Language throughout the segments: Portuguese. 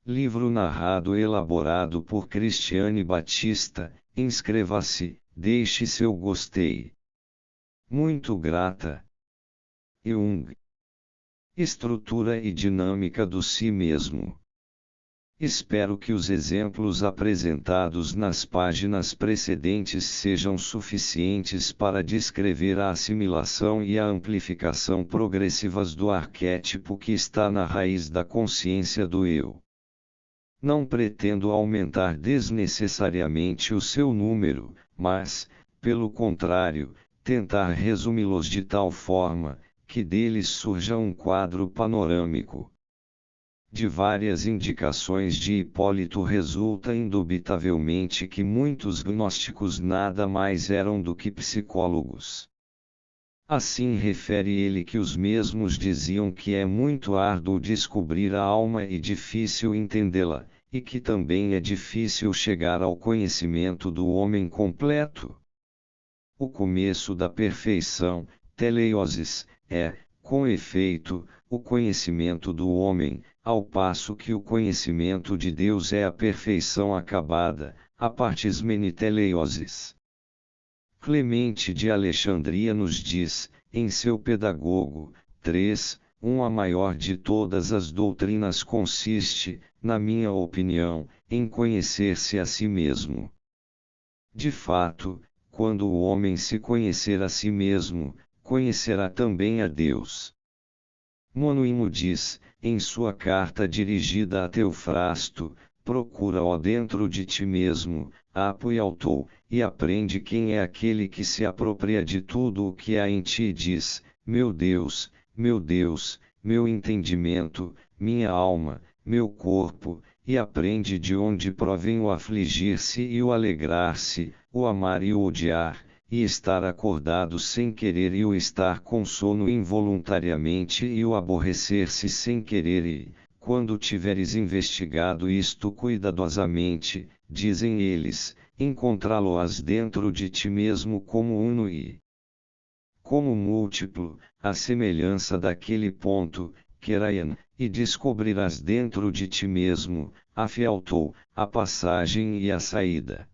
Livro narrado e elaborado por Cristiane Batista. Inscreva-se, deixe seu gostei. Muito grata. Jung. Estrutura e dinâmica do si mesmo. Espero que os exemplos apresentados nas páginas precedentes sejam suficientes para descrever a assimilação e a amplificação progressivas do arquétipo que está na raiz da consciência do eu. Não pretendo aumentar desnecessariamente o seu número, mas, pelo contrário, tentar resumi-los de tal forma, que deles surja um quadro panorâmico. De várias indicações de Hipólito resulta indubitavelmente que muitos gnósticos nada mais eram do que psicólogos. Assim refere ele que os mesmos diziam que é muito árduo descobrir a alma e difícil entendê-la, e que também é difícil chegar ao conhecimento do homem completo. O começo da perfeição, teleiosis, é, com efeito, o conhecimento do homem, ao passo que o conhecimento de Deus é a perfeição acabada, a partis meniteleiosis. Clemente de Alexandria nos diz, em seu Pedagogo, 3:1 a maior de todas as doutrinas consiste, na minha opinião, em conhecer-se a si mesmo. De fato, quando o homem se conhecer a si mesmo, conhecerá também a Deus. Monôimo diz, em sua carta dirigida a Teofrasto, procura-o dentro de ti mesmo, apo e autou, e aprende quem é aquele que se apropria de tudo o que há em ti e diz, meu Deus, meu entendimento, minha alma, meu corpo, e aprende de onde provém o afligir-se e o alegrar-se, o amar e o odiar, e estar acordado sem querer e o estar com sono involuntariamente e o aborrecer-se sem querer e, quando tiveres investigado isto cuidadosamente, dizem eles, encontrá-lo-ás dentro de ti mesmo como uno e como múltiplo, à semelhança daquele ponto, Kerayan, e descobrirás dentro de ti mesmo, a fialtou, a passagem e a saída.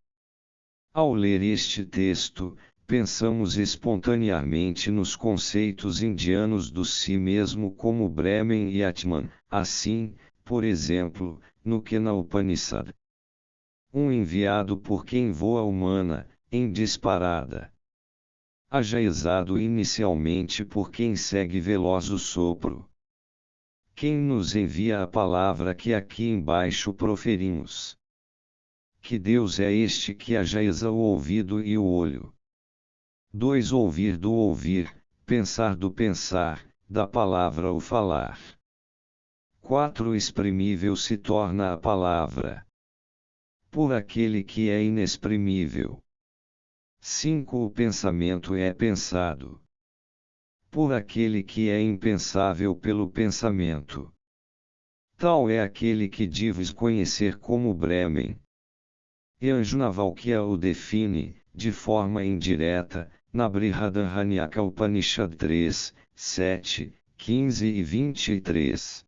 Ao ler este texto, pensamos espontaneamente nos conceitos indianos do si mesmo como Brahman e Atman, assim, por exemplo, no Kena Upanishad. Um enviado por quem voa humana, em disparada. Ajaezado inicialmente por quem segue veloz o sopro. Quem nos envia a palavra que aqui embaixo proferimos? Que Deus é este que ajaeza o ouvido e o olho? 2. Ouvir do ouvir, pensar do pensar, da palavra o falar. 4. Exprimível se torna a palavra. Por aquele que é inexprimível. 5. O pensamento é pensado. Por aquele que é impensável pelo pensamento. Tal é aquele que dives conhecer como Brahman. Yajnavalkya o define, de forma indireta, na Brihadaranyaka Upanishad 3:7, 15 e 23.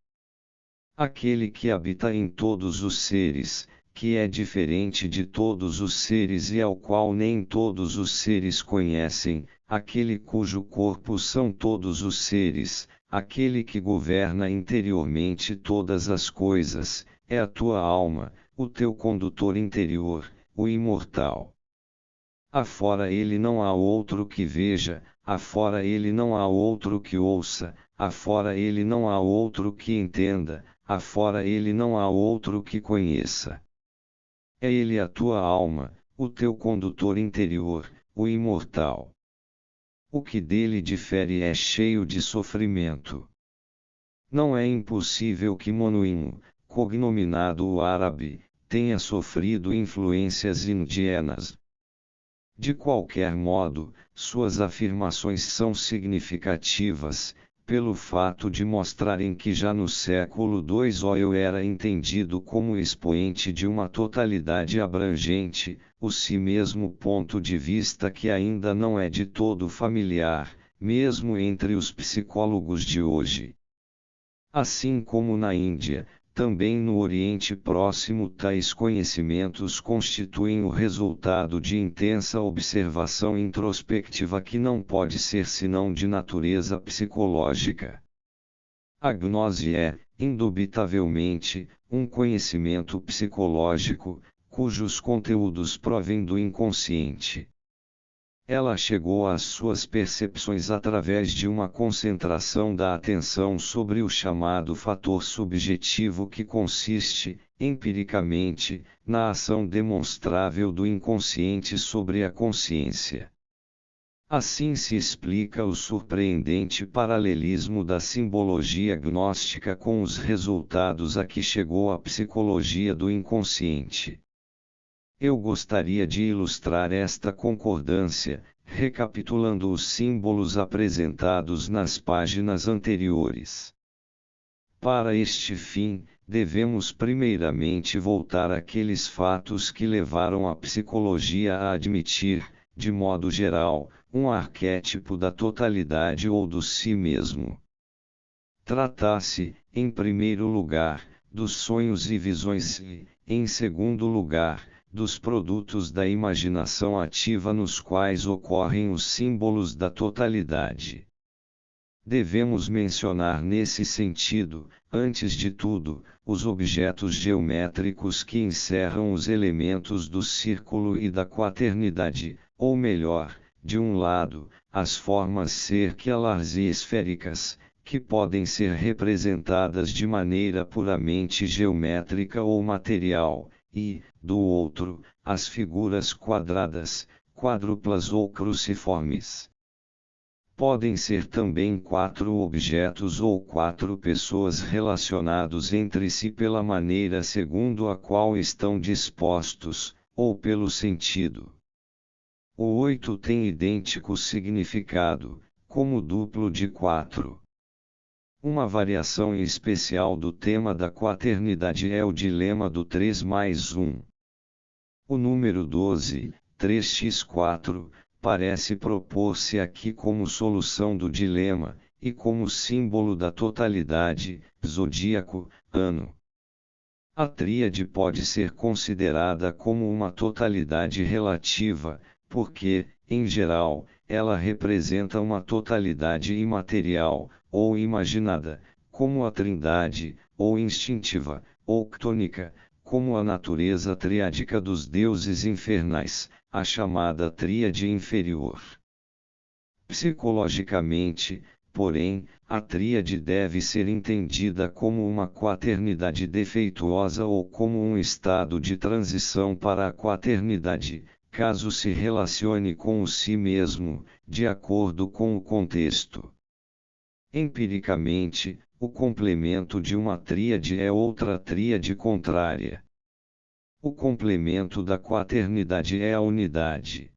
Aquele que habita em todos os seres, que é diferente de todos os seres e ao qual nem todos os seres conhecem, aquele cujo corpo são todos os seres, aquele que governa interiormente todas as coisas, é a tua alma, o teu condutor interior, o imortal. Afora ele não há outro que veja, afora ele não há outro que ouça, afora ele não há outro que entenda, afora ele não há outro que conheça. É ele a tua alma, o teu condutor interior, o imortal. O que dele difere é cheio de sofrimento. Não é impossível que Monôimo, cognominado o árabe, tenha sofrido influências indianas. De qualquer modo, suas afirmações são significativas, pelo fato de mostrarem que já no século II o eu era entendido como expoente de uma totalidade abrangente, o si mesmo ponto de vista que ainda não é de todo familiar, mesmo entre os psicólogos de hoje. Assim como na Índia, também no Oriente Próximo tais conhecimentos constituem o resultado de intensa observação introspectiva que não pode ser senão de natureza psicológica. A gnose é, indubitavelmente, um conhecimento psicológico, cujos conteúdos provêm do inconsciente. Ela chegou às suas percepções através de uma concentração da atenção sobre o chamado fator subjetivo que consiste, empiricamente, na ação demonstrável do inconsciente sobre a consciência. Assim se explica o surpreendente paralelismo da simbologia gnóstica com os resultados a que chegou a psicologia do inconsciente. Eu gostaria de ilustrar esta concordância, recapitulando os símbolos apresentados nas páginas anteriores. Para este fim, devemos primeiramente voltar àqueles fatos que levaram a psicologia a admitir, de modo geral, um arquétipo da totalidade ou do si mesmo. Trata-se, em primeiro lugar, dos sonhos e visões e, em segundo lugar, dos produtos da imaginação ativa nos quais ocorrem os símbolos da totalidade. Devemos mencionar nesse sentido, antes de tudo, os objetos geométricos que encerram os elementos do círculo e da quaternidade, ou melhor, de um lado, as formas circulares e esféricas, que podem ser representadas de maneira puramente geométrica ou material, e, do outro, as figuras quadradas, quádruplas ou cruciformes. Podem ser também 4 objetos ou 4 pessoas relacionados entre si pela maneira segundo a qual estão dispostos, ou pelo sentido. O 8 tem idêntico significado, como duplo de 4. Uma variação especial do tema da quaternidade é o dilema do 3 mais 1. O número 12, 3x4, parece propor-se aqui como solução do dilema, e como símbolo da totalidade, zodíaco, ano. A tríade pode ser considerada como uma totalidade relativa, porque, em geral, ela representa uma totalidade imaterial, ou imaginada, como a trindade, ou instintiva, ou ctônica, como a natureza triádica dos deuses infernais, a chamada tríade inferior. Psicologicamente, porém, a tríade deve ser entendida como uma quaternidade defeituosa ou como um estado de transição para a quaternidade, caso se relacione com o si mesmo, de acordo com o contexto. Empiricamente, o complemento de uma tríade é outra tríade contrária. O complemento da quaternidade é a unidade.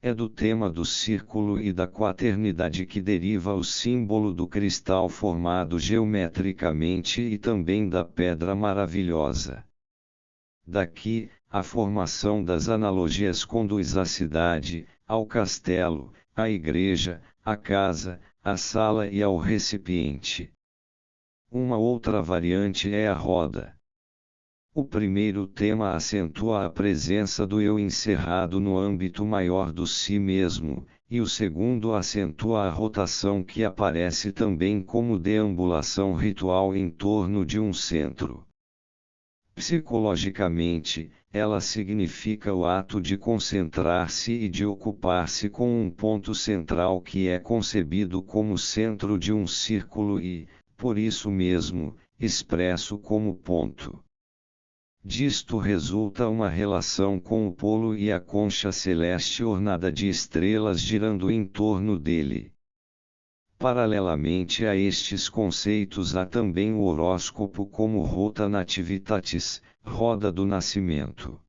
É do tema do círculo e da quaternidade que deriva o símbolo do cristal formado geometricamente e também da pedra maravilhosa. Daqui, a formação das analogias conduz à cidade, ao castelo, à igreja, à casa, à sala e ao recipiente. Uma outra variante é a roda. O primeiro tema acentua a presença do eu encerrado no âmbito maior do si mesmo, e o segundo acentua a rotação que aparece também como deambulação ritual em torno de um centro. Psicologicamente, ela significa o ato de concentrar-se e de ocupar-se com um ponto central que é concebido como centro de um círculo e, por isso mesmo, expresso como ponto. Disto resulta uma relação com o polo e a concha celeste ornada de estrelas girando em torno dele. Paralelamente a estes conceitos há também o horóscopo como rota nativitatis, roda do nascimento.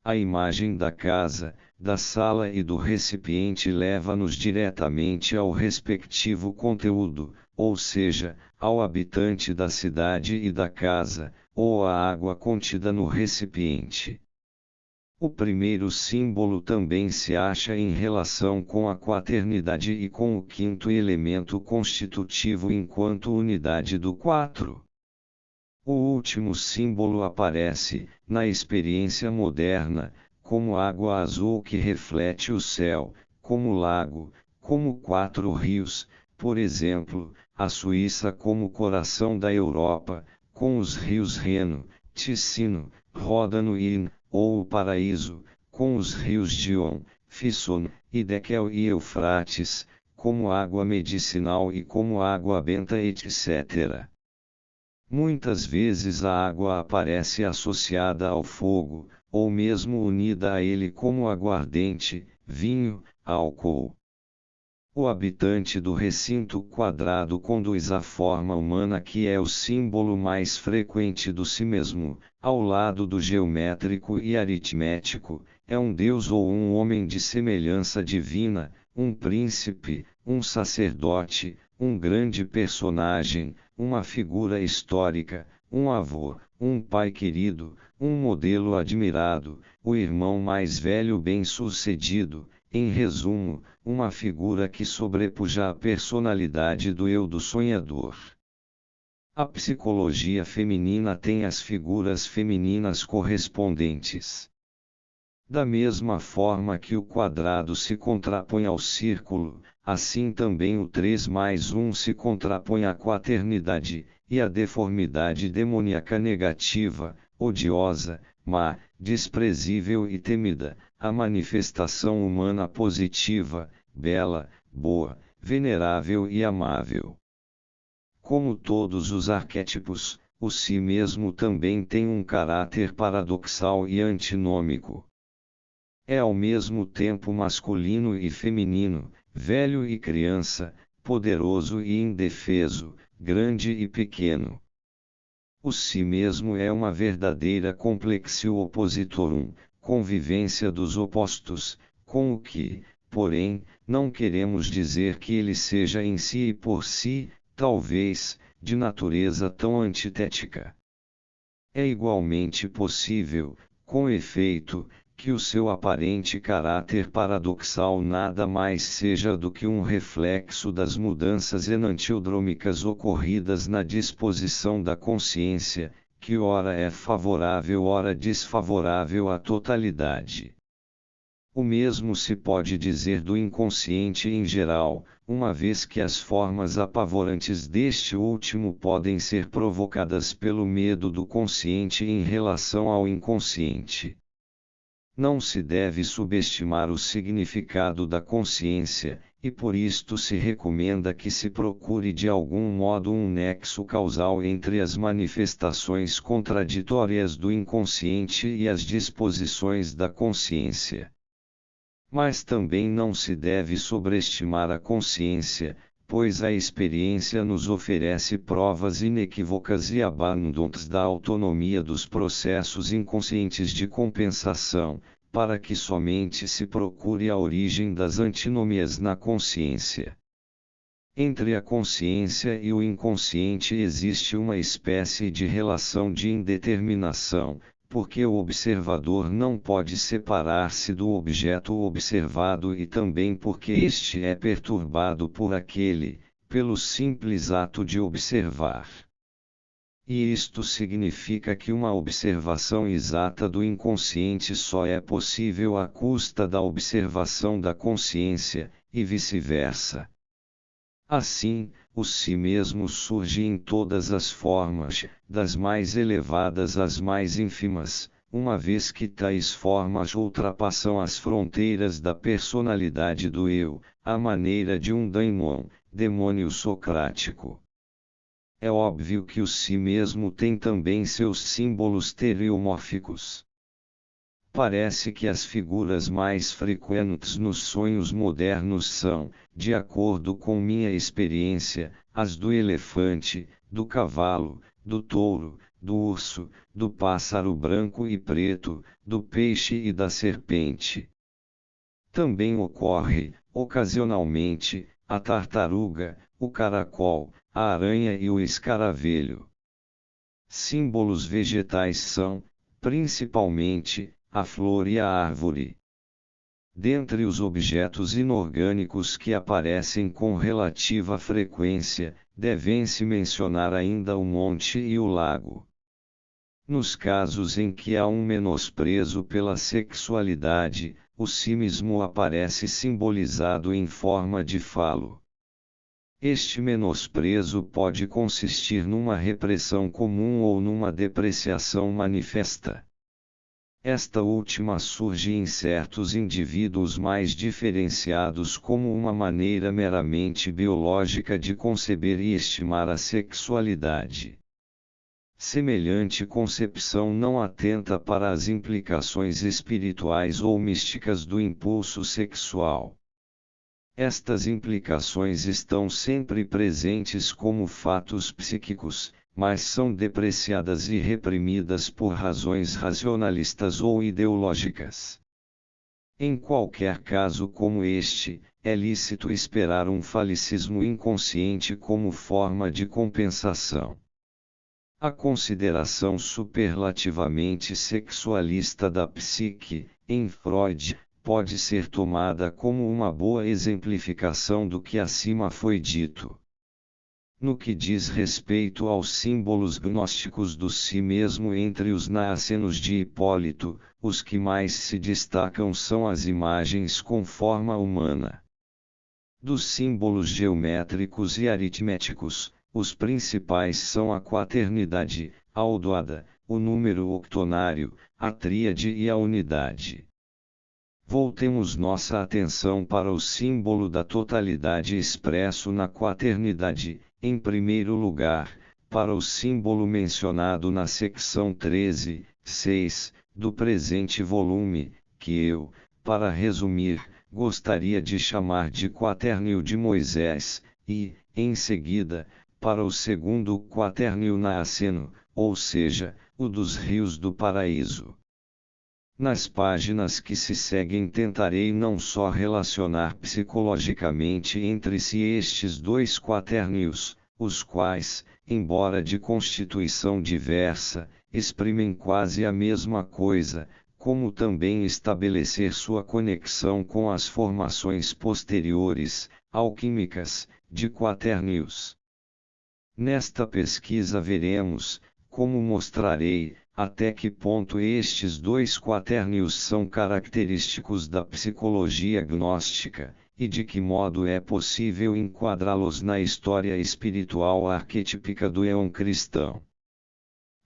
A imagem da casa, da sala e do recipiente leva-nos diretamente ao respectivo conteúdo, ou seja, ao habitante da cidade e da casa, ou à água contida no recipiente. O primeiro símbolo também se acha em relação com a quaternidade e com o quinto elemento constitutivo enquanto unidade do 4. O último símbolo aparece, na experiência moderna, como água azul que reflete o céu, como lago, como 4 rios, por exemplo, a Suíça como coração da Europa, com os rios Reno, Ticino, Ródano e In, ou o Paraíso, com os rios Gion, Fisson, Hiddekel e Eufrates, como água medicinal e como água benta etc. Muitas vezes a água aparece associada ao fogo, ou mesmo unida a ele como aguardente, vinho, álcool. O habitante do recinto quadrado conduz a forma humana que é o símbolo mais frequente do si mesmo, ao lado do geométrico e aritmético, é um deus ou um homem de semelhança divina, um príncipe, um sacerdote, um grande personagem, uma figura histórica, um avô, um pai querido, um modelo admirado, o irmão mais velho bem-sucedido, em resumo, uma figura que sobrepuja a personalidade do eu do sonhador. A psicologia feminina tem as figuras femininas correspondentes. Da mesma forma que o quadrado se contrapõe ao círculo, assim também o 3+1 se contrapõe à quaternidade, e à deformidade demoníaca negativa, odiosa, má, desprezível e temida, a manifestação humana positiva, bela, boa, venerável e amável. Como todos os arquétipos, o si mesmo também tem um caráter paradoxal e antinômico. É ao mesmo tempo masculino e feminino, velho e criança, poderoso e indefeso, grande e pequeno. O si mesmo é uma verdadeira complexio opositorum, convivência dos opostos, com o que, porém, não queremos dizer que ele seja em si e por si, talvez, de natureza tão antitética. É igualmente possível, com efeito, que o seu aparente caráter paradoxal nada mais seja do que um reflexo das mudanças enantiodrômicas ocorridas na disposição da consciência, que ora é favorável ora desfavorável à totalidade. O mesmo se pode dizer do inconsciente em geral, uma vez que as formas apavorantes deste último podem ser provocadas pelo medo do consciente em relação ao inconsciente. Não se deve subestimar o significado da consciência, e por isto se recomenda que se procure de algum modo um nexo causal entre as manifestações contraditórias do inconsciente e as disposições da consciência. Mas também não se deve sobreestimar a consciência, pois a experiência nos oferece provas inequívocas e abundantes da autonomia dos processos inconscientes de compensação, para que somente se procure a origem das antinomias na consciência. Entre a consciência e o inconsciente existe uma espécie de relação de indeterminação, porque o observador não pode separar-se do objeto observado e também porque este é perturbado por aquele, pelo simples ato de observar. E isto significa que uma observação exata do inconsciente só é possível à custa da observação da consciência, e vice-versa. Assim, o si mesmo surge em todas as formas, das mais elevadas às mais ínfimas, uma vez que tais formas ultrapassam as fronteiras da personalidade do eu, à maneira de um daimon, demônio socrático. É óbvio que o si mesmo tem também seus símbolos teriomórficos. Parece que as figuras mais frequentes nos sonhos modernos são, de acordo com minha experiência, as do elefante, do cavalo, do touro, do urso, do pássaro branco e preto, do peixe e da serpente. Também ocorre, ocasionalmente, a tartaruga, o caracol, a aranha e o escaravelho. Símbolos vegetais são, principalmente, a flor e a árvore. Dentre os objetos inorgânicos que aparecem com relativa frequência, devem-se mencionar ainda o monte e o lago. Nos casos em que há um menosprezo pela sexualidade, o cinismo aparece simbolizado em forma de falo. Este menosprezo pode consistir numa repressão comum ou numa depreciação manifesta. Esta última surge em certos indivíduos mais diferenciados como uma maneira meramente biológica de conceber e estimar a sexualidade. Semelhante concepção não atenta para as implicações espirituais ou místicas do impulso sexual. Estas implicações estão sempre presentes como fatos psíquicos, mas são depreciadas e reprimidas por razões racionalistas ou ideológicas. Em qualquer caso como este, é lícito esperar um falicismo inconsciente como forma de compensação. A consideração superlativamente sexualista da psique, em Freud, pode ser tomada como uma boa exemplificação do que acima foi dito. No que diz respeito aos símbolos gnósticos do si mesmo entre os naacenos de Hipólito, os que mais se destacam são as imagens com forma humana. Dos símbolos geométricos e aritméticos, os principais são a quaternidade, a odoada, o número octonário, a tríade e a unidade. Voltemos nossa atenção para o símbolo da totalidade expresso na quaternidade, em primeiro lugar, para o símbolo mencionado na secção 13:6, do presente volume, que eu, para resumir, gostaria de chamar de quaternio de Moisés, e, em seguida, para o segundo quaternio naaceno, ou seja, o dos rios do paraíso. Nas páginas que se seguem tentarei não só relacionar psicologicamente entre si estes dois quaternios, os quais, embora de constituição diversa, exprimem quase a mesma coisa, como também estabelecer sua conexão com as formações posteriores, alquímicas, de quaternios. Nesta pesquisa veremos, como mostrarei, até que ponto estes dois quaternios são característicos da psicologia gnóstica, e de que modo é possível enquadrá-los na história espiritual arquetípica do éon cristão.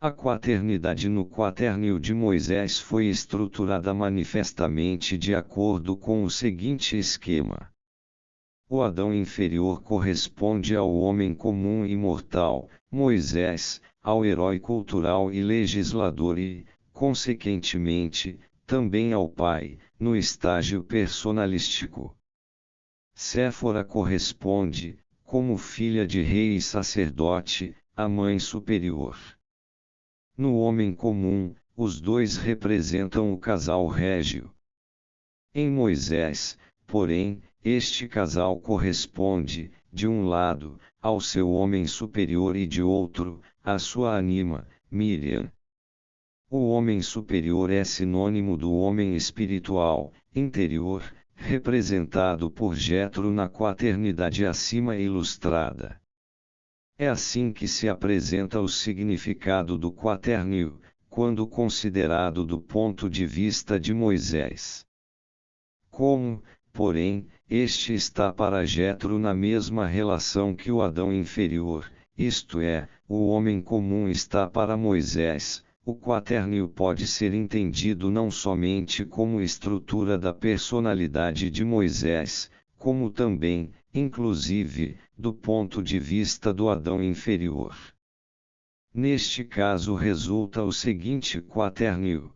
A quaternidade no quaternio de Moisés foi estruturada manifestamente de acordo com o seguinte esquema. O Adão inferior corresponde ao homem comum e mortal, Moisés, ao herói cultural e legislador e, consequentemente, também ao pai, no estágio personalístico. Séfora corresponde, como filha de rei e sacerdote, à mãe superior. No homem comum, os dois representam o casal régio. Em Moisés, porém, este casal corresponde, de um lado, ao seu homem superior e de outro, à sua anima, Miriam. O homem superior é sinônimo do homem espiritual, interior, representado por Jetro na quaternidade acima ilustrada. É assim que se apresenta o significado do quaternio, quando considerado do ponto de vista de Moisés. Como, porém, este está para Jetro na mesma relação que o Adão inferior, isto é, o homem comum está para Moisés, o quaternio pode ser entendido não somente como estrutura da personalidade de Moisés, como também, inclusive, do ponto de vista do Adão inferior. Neste caso resulta o seguinte quaternio.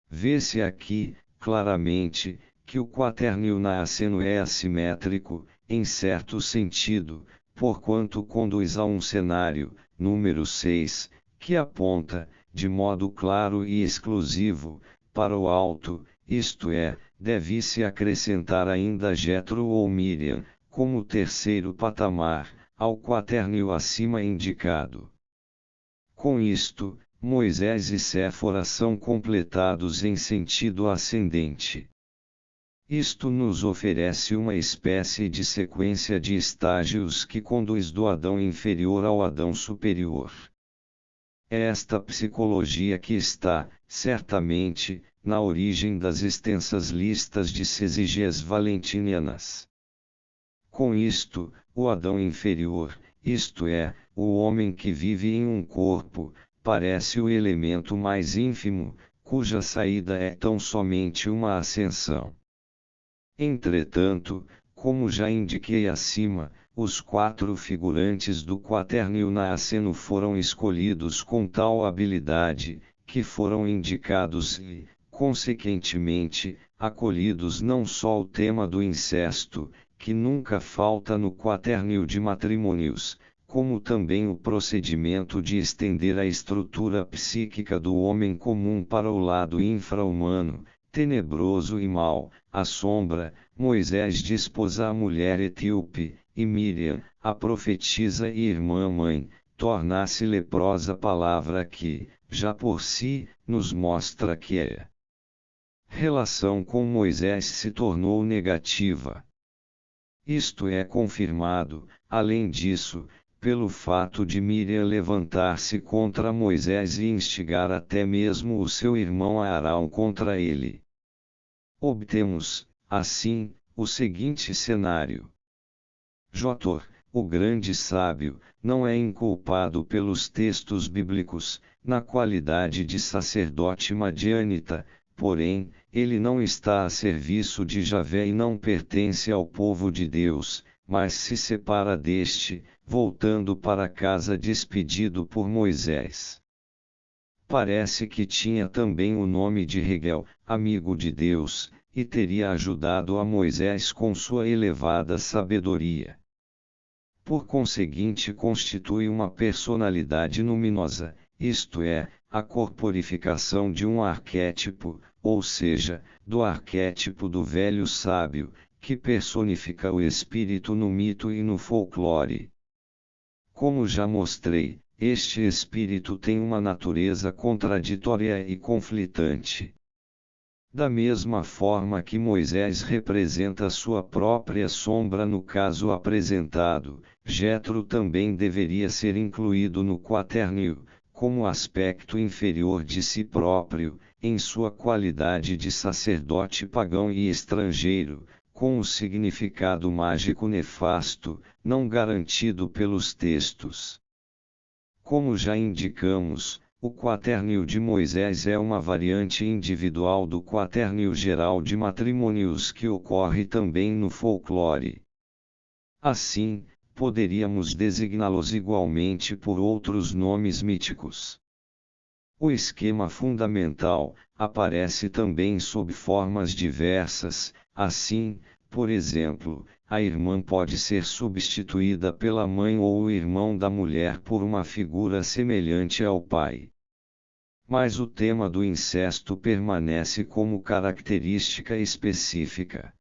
Vê-se aqui, claramente, que o quaternio naaceno é assimétrico, em certo sentido, porquanto conduz a um cenário, número 6, que aponta, de modo claro e exclusivo, para o alto, isto é, deve-se acrescentar ainda Jetro ou Miriam, como terceiro patamar, ao quaternio acima indicado. Com isto, Moisés e Séfora são completados em sentido ascendente. Isto nos oferece uma espécie de sequência de estágios que conduz do Adão inferior ao Adão superior. É esta psicologia que está, certamente, na origem das extensas listas de exegias valentinianas. Com isto, o Adão inferior, isto é, o homem que vive em um corpo, parece o elemento mais ínfimo, cuja saída é tão somente uma ascensão. Entretanto, como já indiquei acima, os 4 figurantes do quaternio na aceno foram escolhidos com tal habilidade, que foram indicados e, consequentemente, acolhidos não só o tema do incesto, que nunca falta no quaternio de matrimônios, como também o procedimento de estender a estrutura psíquica do homem comum para o lado infra-humano, tenebroso e mau, a sombra. Moisés desposa a mulher etíope, e Miriam, a profetisa e irmã-mãe, torna-se leprosa, palavra que, já por si, nos mostra que a relação com Moisés se tornou negativa. Isto é confirmado, além disso, pelo fato de Miriam levantar-se contra Moisés e instigar até mesmo o seu irmão Arão contra ele. Obtemos, assim, o seguinte cenário. Jotor, o grande sábio, não é inculpado pelos textos bíblicos, na qualidade de sacerdote madianita, porém, ele não está a serviço de Javé e não pertence ao povo de Deus, mas se separa deste, voltando para casa despedido por Moisés. Parece que tinha também o nome de Reguel, amigo de Deus, e teria ajudado a Moisés com sua elevada sabedoria. Por conseguinte, constitui uma personalidade luminosa, isto é, a corporificação de um arquétipo, ou seja, do arquétipo do velho sábio, que personifica o espírito no mito e no folclore. Como já mostrei, este espírito tem uma natureza contraditória e conflitante. Da mesma forma que Moisés representa sua própria sombra no caso apresentado, Jetro também deveria ser incluído no quaternio, como aspecto inferior de si próprio, em sua qualidade de sacerdote pagão e estrangeiro, com um significado mágico nefasto, não garantido pelos textos. Como já indicamos, o quaternio de Moisés é uma variante individual do quaternio geral de matrimônios que ocorre também no folclore. Assim, poderíamos designá-los igualmente por outros nomes míticos. O esquema fundamental aparece também sob formas diversas, assim, por exemplo, a irmã pode ser substituída pela mãe ou o irmão da mulher por uma figura semelhante ao pai. Mas o tema do incesto permanece como característica específica.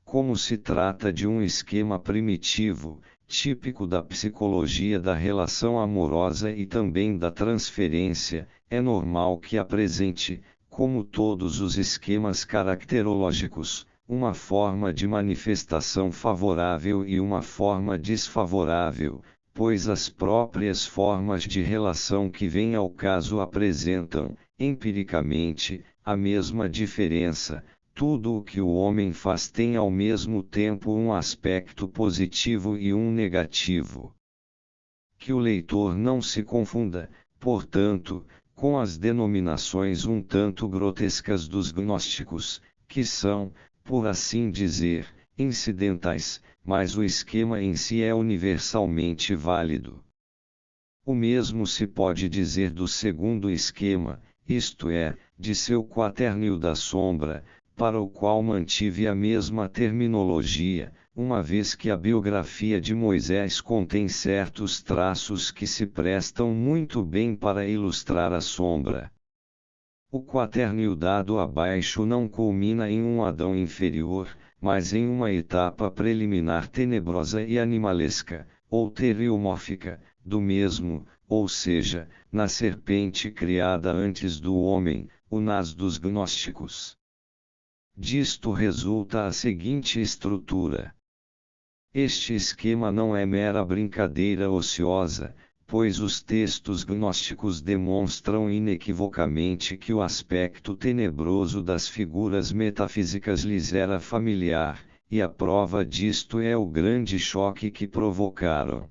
Como se trata de um esquema primitivo, típico da psicologia da relação amorosa e também da transferência, é normal que apresente, como todos os esquemas caracterológicos, uma forma de manifestação favorável e uma forma desfavorável, pois as próprias formas de relação que vêm ao caso apresentam, empiricamente, a mesma diferença. Tudo o que o homem faz tem ao mesmo tempo um aspecto positivo e um negativo. Que o leitor não se confunda, portanto, com as denominações um tanto grotescas dos gnósticos, que são, por assim dizer, incidentais, mas o esquema em si é universalmente válido. O mesmo se pode dizer do segundo esquema, isto é, de seu quaternio da sombra, para o qual mantive a mesma terminologia, uma vez que a biografia de Moisés contém certos traços que se prestam muito bem para ilustrar a sombra. O quaternio dado abaixo não culmina em um Adão inferior, mas em uma etapa preliminar tenebrosa e animalesca, ou teriomórfica, do mesmo, ou seja, na serpente criada antes do homem, o nas dos gnósticos. Disto resulta a seguinte estrutura. Este esquema não é mera brincadeira ociosa, pois os textos gnósticos demonstram inequivocamente que o aspecto tenebroso das figuras metafísicas lhes era familiar, e a prova disto é o grande choque que provocaram.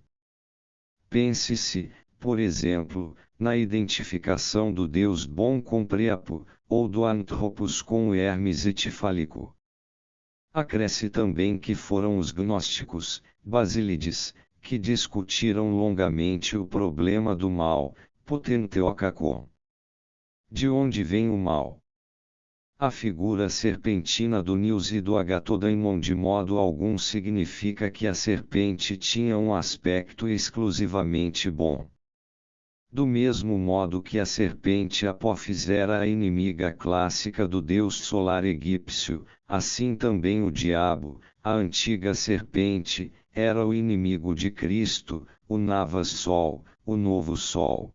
Pense-se, por exemplo, na identificação do Deus bom com Priapo, ou do Anthropos com o Hermes etifálico. Acresce também que foram os gnósticos, Basílides, que discutiram longamente o problema do mal, potenteokakon. De onde vem o mal? A figura serpentina do Nils e do Agatodaimon de modo algum significa que a serpente tinha um aspecto exclusivamente bom. Do mesmo modo que a serpente Apófis era a inimiga clássica do deus solar egípcio, assim também o diabo, a antiga serpente, era o inimigo de Cristo, o Navas Sol, o novo Sol.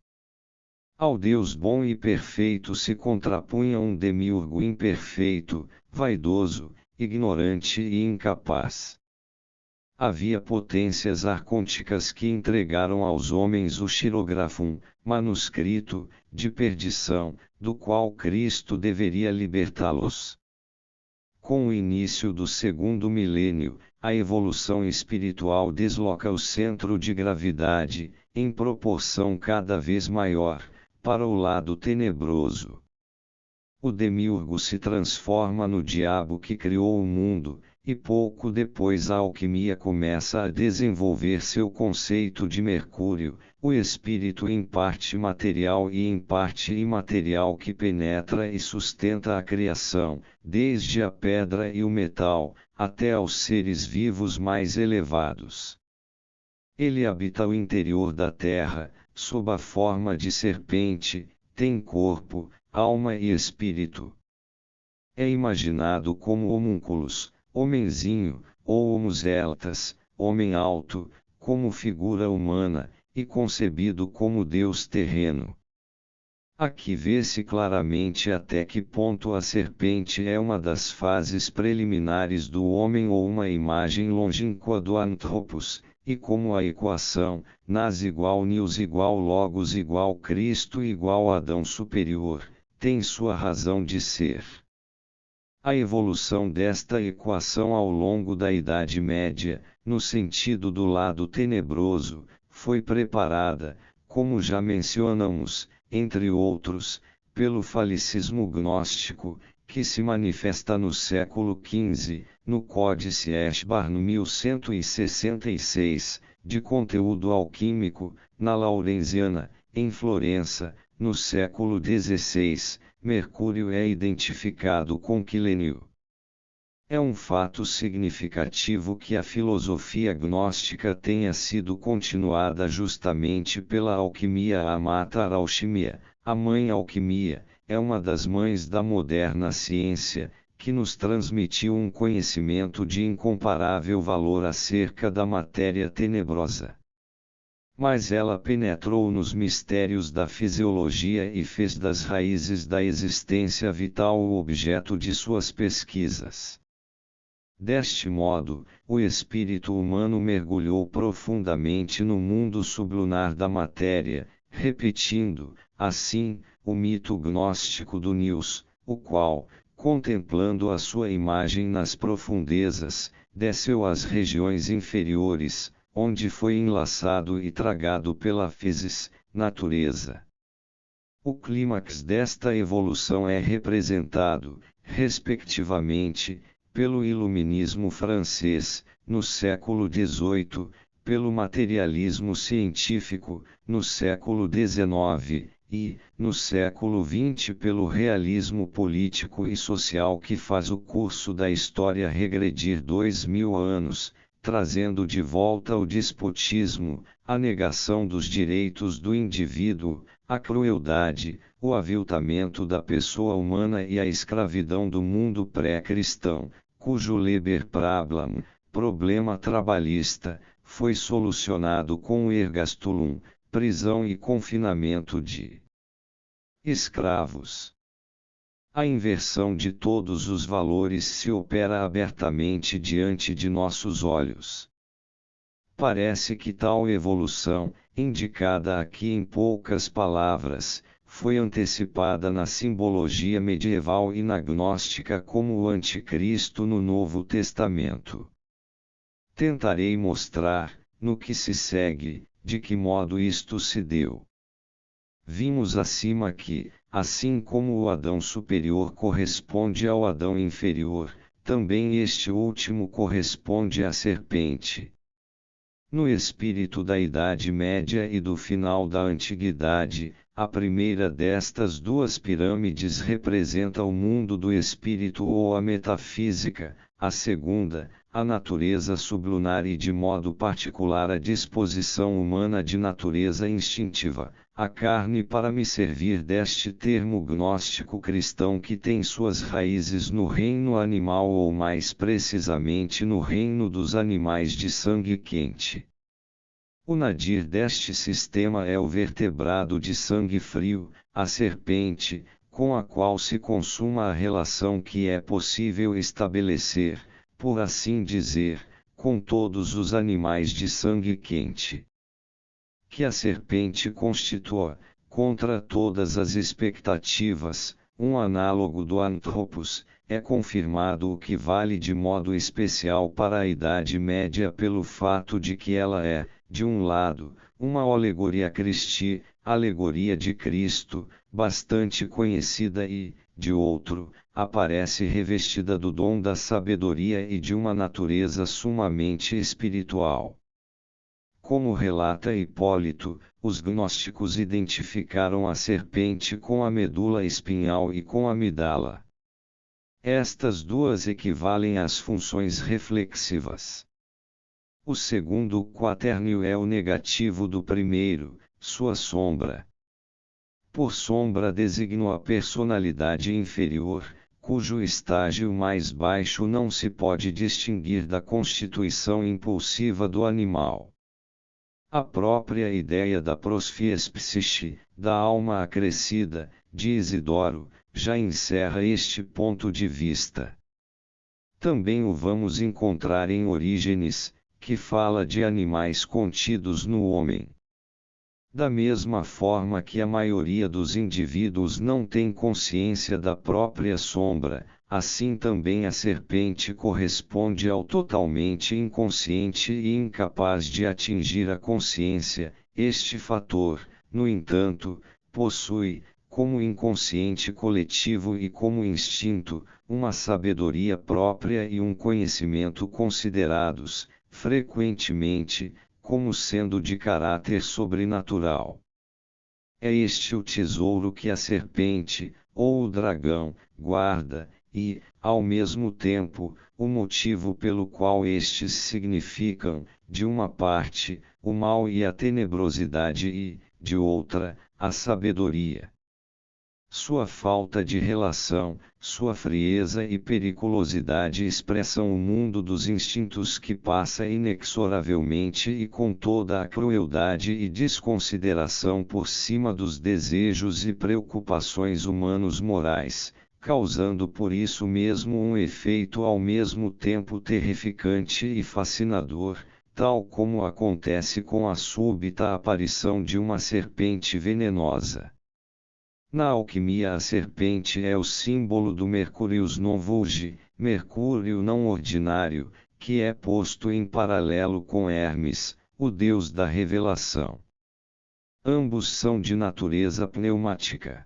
Ao Deus bom e perfeito se contrapunha um demiurgo imperfeito, vaidoso, ignorante e incapaz. Havia potências arcônticas que entregaram aos homens o Shirografum, manuscrito, de perdição, do qual Cristo deveria libertá-los. Com o início do segundo milênio, a evolução espiritual desloca o centro de gravidade, em proporção cada vez maior, para o lado tenebroso. O demiurgo se transforma no diabo que criou o mundo, e pouco depois a alquimia começa a desenvolver seu conceito de Mercúrio, o espírito em parte material e em parte imaterial que penetra e sustenta a criação, desde a pedra e o metal, até aos seres vivos mais elevados. Ele habita o interior da terra, sob a forma de serpente, tem corpo, alma e espírito. É imaginado como homúnculos, homenzinho, ou homus heltas, homem alto, como figura humana, e concebido como Deus terreno. Aqui vê-se claramente até que ponto a serpente é uma das fases preliminares do homem ou uma imagem longínqua do Anthropos, e como a equação, nas igual Nils igual Logos igual Cristo igual Adão superior, tem sua razão de ser. A evolução desta equação ao longo da Idade Média, no sentido do lado tenebroso, foi preparada, como já mencionamos, entre outros, pelo falicismo gnóstico, que se manifesta no século XV, no Códice Esbar no 1166, de conteúdo alquímico, na Laurenziana, em Florença, no século XVI, Mercúrio é identificado com Quilênio. É um fato significativo que a filosofia gnóstica tenha sido continuada justamente pela alquimia. A Mater Alchimia, a mãe alquimia, é uma das mães da moderna ciência, que nos transmitiu um conhecimento de incomparável valor acerca da matéria tenebrosa. Mas ela penetrou nos mistérios da fisiologia e fez das raízes da existência vital o objeto de suas pesquisas. Deste modo, o espírito humano mergulhou profundamente no mundo sublunar da matéria, repetindo, assim, o mito gnóstico do Nils, o qual, contemplando a sua imagem nas profundezas, desceu às regiões inferiores, onde foi enlaçado e tragado pela physis, natureza. O clímax desta evolução é representado, respectivamente, pelo iluminismo francês, no século XVIII, pelo materialismo científico, no século XIX, e, no século XX pelo realismo político e social que faz o curso da história regredir 2000 anos, trazendo de volta o despotismo, a negação dos direitos do indivíduo, a crueldade, o aviltamento da pessoa humana e a escravidão do mundo pré-cristão, cujo Liber-Problem, problema trabalhista, foi solucionado com o ergastulum, prisão e confinamento de escravos. A inversão de todos os valores se opera abertamente diante de nossos olhos. Parece que tal evolução, indicada aqui em poucas palavras, foi antecipada na simbologia medieval e na gnóstica como o Anticristo no Novo Testamento. Tentarei mostrar, no que se segue, de que modo isto se deu. Vimos acima que, assim como o Adão superior corresponde ao Adão inferior, também este último corresponde à serpente. No espírito da Idade Média e do final da Antiguidade, a primeira destas duas pirâmides representa o mundo do espírito ou a metafísica, a segunda, a natureza sublunar e de modo particular a disposição humana de natureza instintiva, a carne para me servir deste termo gnóstico cristão que tem suas raízes no reino animal ou mais precisamente no reino dos animais de sangue quente. O nadir deste sistema é o vertebrado de sangue frio, a serpente, com a qual se consuma a relação que é possível estabelecer, por assim dizer, com todos os animais de sangue quente. Que a serpente constitua, contra todas as expectativas, um análogo do Anthropos, é confirmado o que vale de modo especial para a Idade Média pelo fato de que ela é, de um lado, uma alegoria Christi, alegoria de Cristo, bastante conhecida e, de outro, aparece revestida do dom da sabedoria e de uma natureza sumamente espiritual. Como relata Hipólito, os gnósticos identificaram a serpente com a medula espinhal e com a amígdala. Estas duas equivalem às funções reflexivas. O segundo quaternio é o negativo do primeiro, sua sombra. Por sombra designo a personalidade inferior, cujo estágio mais baixo não se pode distinguir da constituição impulsiva do animal. A própria ideia da prosfies psiche, da alma acrescida, de Isidoro, já encerra este ponto de vista. Também o vamos encontrar em Orígenes, que fala de animais contidos no homem. Da mesma forma que a maioria dos indivíduos não tem consciência da própria sombra, assim também a serpente corresponde ao totalmente inconsciente e incapaz de atingir a consciência. Este fator, no entanto, possui, como inconsciente coletivo e como instinto, uma sabedoria própria e um conhecimento considerados, frequentemente, como sendo de caráter sobrenatural. É este o tesouro que a serpente, ou o dragão, guarda, e, ao mesmo tempo, o motivo pelo qual estes significam, de uma parte, o mal e a tenebrosidade e, de outra, a sabedoria. Sua falta de relação, sua frieza e periculosidade expressam o mundo dos instintos que passa inexoravelmente e com toda a crueldade e desconsideração por cima dos desejos e preocupações humanos morais, causando por isso mesmo um efeito ao mesmo tempo terrificante e fascinador, tal como acontece com a súbita aparição de uma serpente venenosa. Na alquimia a serpente é o símbolo do Mercurius non vulgi, Mercúrio não ordinário, que é posto em paralelo com Hermes, o deus da revelação. Ambos são de natureza pneumática.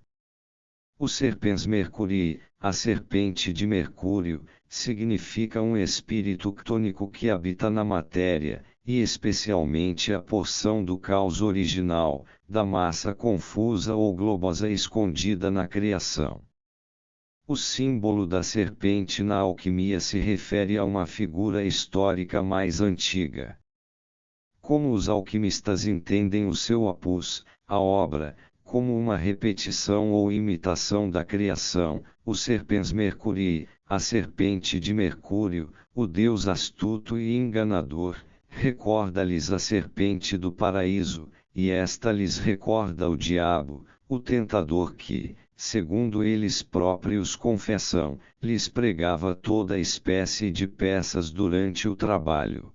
O serpens Mercurii, a serpente de Mercúrio, significa um espírito ctônico que habita na matéria, e especialmente a porção do caos original, da massa confusa ou globosa escondida na criação. O símbolo da serpente na alquimia se refere a uma figura histórica mais antiga. Como os alquimistas entendem o seu opus, a obra, como uma repetição ou imitação da criação, o serpens Mercurii, a serpente de Mercúrio, o deus astuto e enganador, recorda-lhes a serpente do paraíso, e esta lhes recorda o diabo, o tentador que, segundo eles próprios confessam, lhes pregava toda espécie de peças durante o trabalho.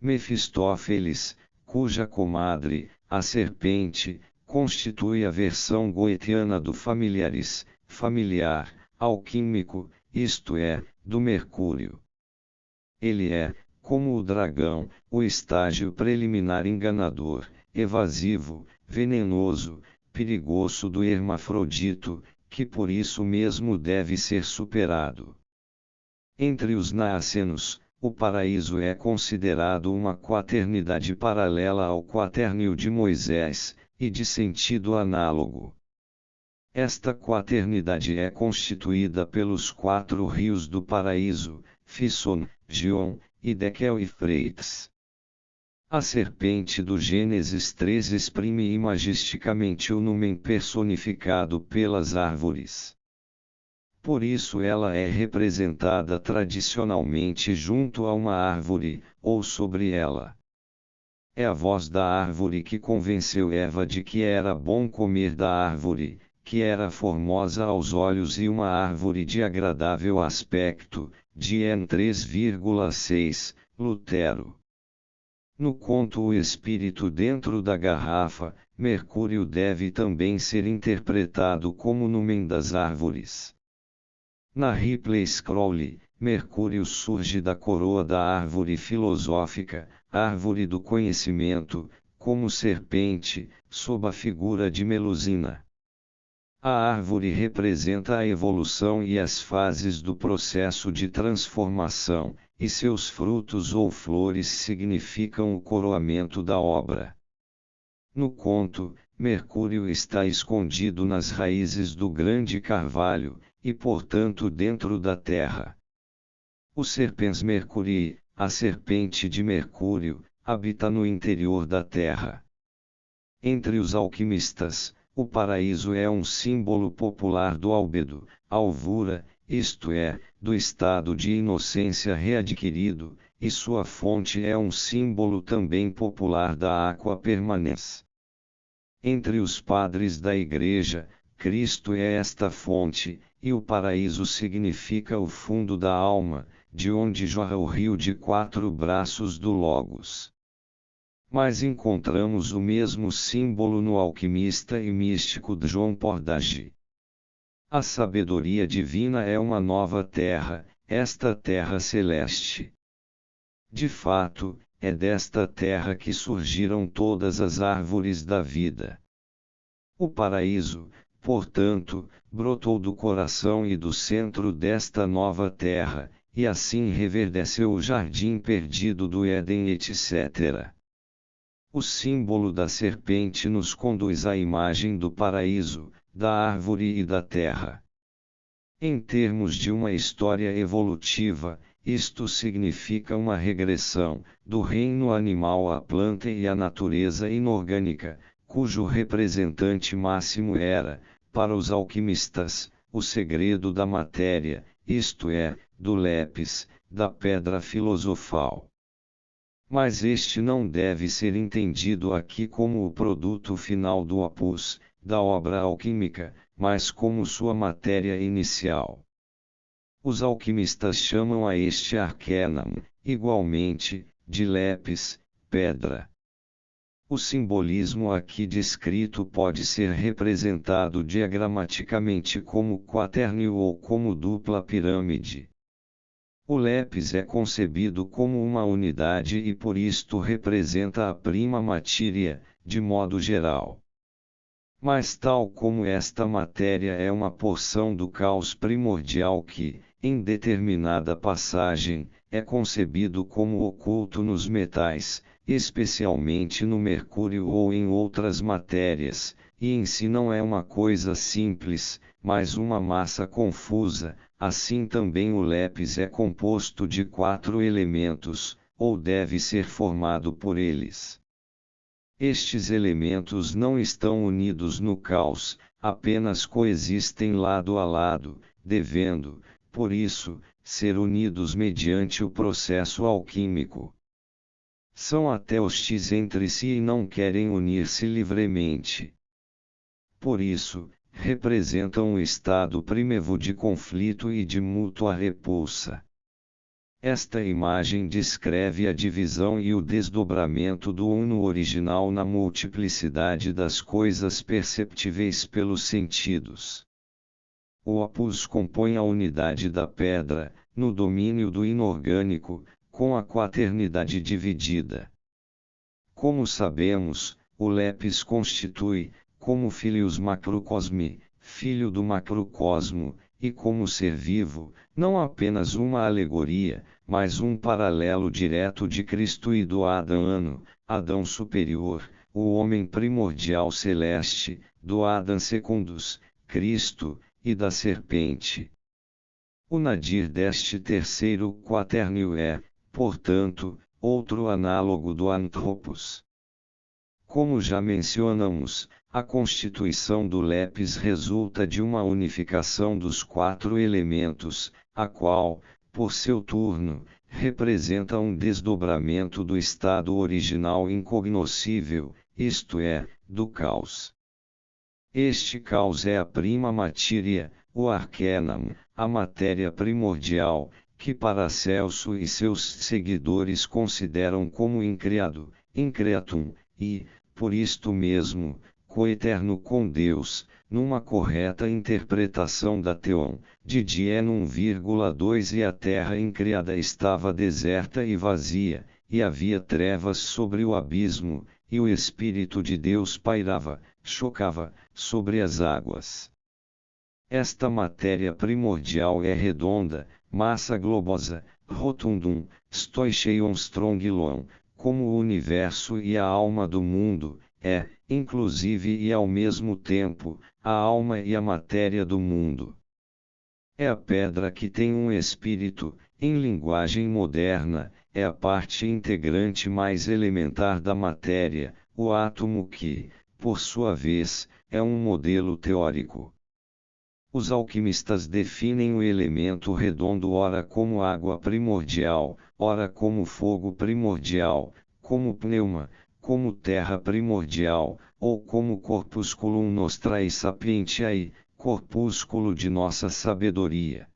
Mefistófeles, cuja comadre, a serpente, constitui a versão goetiana do familiaris, familiar, alquímico, isto é, do mercúrio. Ele é, como o dragão, o estágio preliminar enganador, evasivo, venenoso, perigoso do hermafrodito, que por isso mesmo deve ser superado. Entre os naacenos, o paraíso é considerado uma quaternidade paralela ao quaternio de Moisés, e de sentido análogo. Esta quaternidade é constituída pelos 4 rios do paraíso, Fisson, Gion, Hidekel e Freitas. A serpente do Gênesis 3 exprime imagisticamente o numen personificado pelas árvores. Por isso ela é representada tradicionalmente junto a uma árvore, ou sobre ela. É a voz da árvore que convenceu Eva de que era bom comer da árvore, que era formosa aos olhos e uma árvore de agradável aspecto, de N 3,6, Lutero. No conto O Espírito dentro da garrafa, Mercúrio deve também ser interpretado como numen das árvores. Na Ripley Scrolly, Mercúrio surge da coroa da árvore filosófica, árvore do conhecimento, como serpente, sob a figura de Melusina. A árvore representa a evolução e as fases do processo de transformação, e seus frutos ou flores significam o coroamento da obra. No conto, Mercúrio está escondido nas raízes do grande carvalho, e portanto dentro da terra. O Serpens Mercurii, a serpente de Mercúrio, habita no interior da terra. Entre os alquimistas, o paraíso é um símbolo popular do albedo, alvura, isto é, do estado de inocência readquirido, e sua fonte é um símbolo também popular da aqua permanens. Entre os padres da Igreja, Cristo é esta fonte, e o paraíso significa o fundo da alma, de onde jorra o rio de 4 braços do Logos. Mas encontramos o mesmo símbolo no alquimista e místico John Portage. A sabedoria divina é uma nova terra, esta terra celeste. De fato, é desta terra que surgiram todas as árvores da vida. O paraíso, portanto, brotou do coração e do centro desta nova terra, e assim reverdeceu o jardim perdido do Éden, etc. O símbolo da serpente nos conduz à imagem do paraíso, da árvore e da terra. Em termos de uma história evolutiva, isto significa uma regressão, do reino animal à planta e à natureza inorgânica, cujo representante máximo era, para os alquimistas, o segredo da matéria, isto é, do lápis, da pedra filosofal. Mas este não deve ser entendido aqui como o produto final do opus, da obra alquímica, mas como sua matéria inicial. Os alquimistas chamam a este arcanum, igualmente, de lápis, pedra. O simbolismo aqui descrito pode ser representado diagramaticamente como quaternio ou como dupla pirâmide. O lápis é concebido como uma unidade e por isto representa a prima matéria, de modo geral. Mas tal como esta matéria é uma porção do caos primordial que, em determinada passagem, é concebido como oculto nos metais, especialmente no mercúrio ou em outras matérias, e em si não é uma coisa simples, mas uma massa confusa, assim também o lápis é composto de 4 elementos, ou deve ser formado por eles. Estes elementos não estão unidos no caos, apenas coexistem lado a lado, devendo, por isso, ser unidos mediante o processo alquímico. São até hostis entre si e não querem unir-se livremente. Por isso, representam um estado primevo de conflito e de mútua repulsa. Esta imagem descreve a divisão e o desdobramento do uno original na multiplicidade das coisas perceptíveis pelos sentidos. O opus compõe a unidade da pedra, no domínio do inorgânico, com a quaternidade dividida. Como sabemos, o lepis constitui, como filius macrocosmi, filho do macrocosmo, e como ser vivo, não apenas uma alegoria, mas um paralelo direto de Cristo e do Adão, Adão superior, o homem primordial celeste, do Adão secundus, Cristo, e da serpente. O nadir deste terceiro quaternio é, portanto, outro análogo do anthropos. Como já mencionamos, a constituição do lepis resulta de uma unificação dos quatro elementos, a qual, por seu turno, representa um desdobramento do estado original incognoscível, isto é, do caos. Este caos é a prima materia, o arcanum, a matéria primordial, que Paracelso e seus seguidores consideram como incriado, increatum, e, por isto mesmo, coeterno com Deus, numa correta interpretação da Theon, de Die 1,2 e a terra incriada estava deserta e vazia, e havia trevas sobre o abismo, e o Espírito de Deus pairava, chocava, sobre as águas. Esta matéria primordial é redonda, massa globosa, rotundum, stoicheion strongilon, como o universo e a alma do mundo, é, inclusive e ao mesmo tempo, a alma e a matéria do mundo. É a pedra que tem um espírito, em linguagem moderna, é a parte integrante mais elementar da matéria, o átomo que, por sua vez, é um modelo teórico. Os alquimistas definem o elemento redondo ora como água primordial, ora como fogo primordial, como pneuma, como terra primordial, ou como corpusculum nostrae sapientiae, corpúsculo de nossa sabedoria.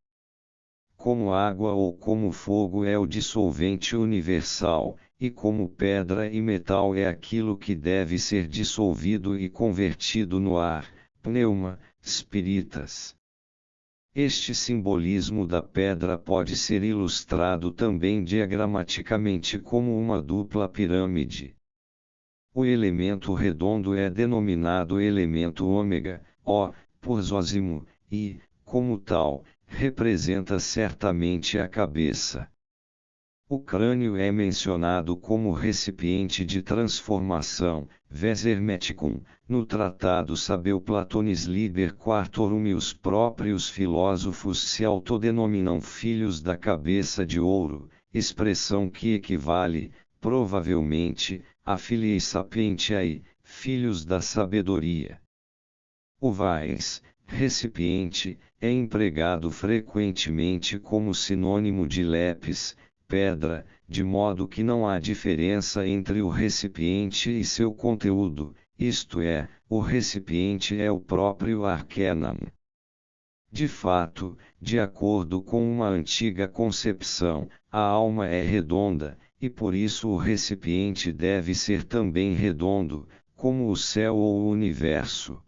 Como água ou como fogo é o dissolvente universal, e como pedra e metal é aquilo que deve ser dissolvido e convertido no ar, pneuma, spiritas. Este simbolismo da pedra pode ser ilustrado também diagramaticamente como uma dupla pirâmide. O elemento redondo é denominado elemento ômega, O, por Zósimo, e, como tal, representa certamente a cabeça. O crânio é mencionado como recipiente de transformação, ves hermeticum, no tratado Sabeu Platonis Liber Quartorum, e os próprios filósofos se autodenominam filhos da cabeça de ouro, expressão que equivale, provavelmente, a filiae sapientiae, filhos da sabedoria. O vais, recipiente, é empregado frequentemente como sinônimo de lepis, pedra, de modo que não há diferença entre o recipiente e seu conteúdo, isto é, o recipiente é o próprio arcanum. De fato, de acordo com uma antiga concepção, a alma é redonda, e por isso o recipiente deve ser também redondo, como o céu ou o universo.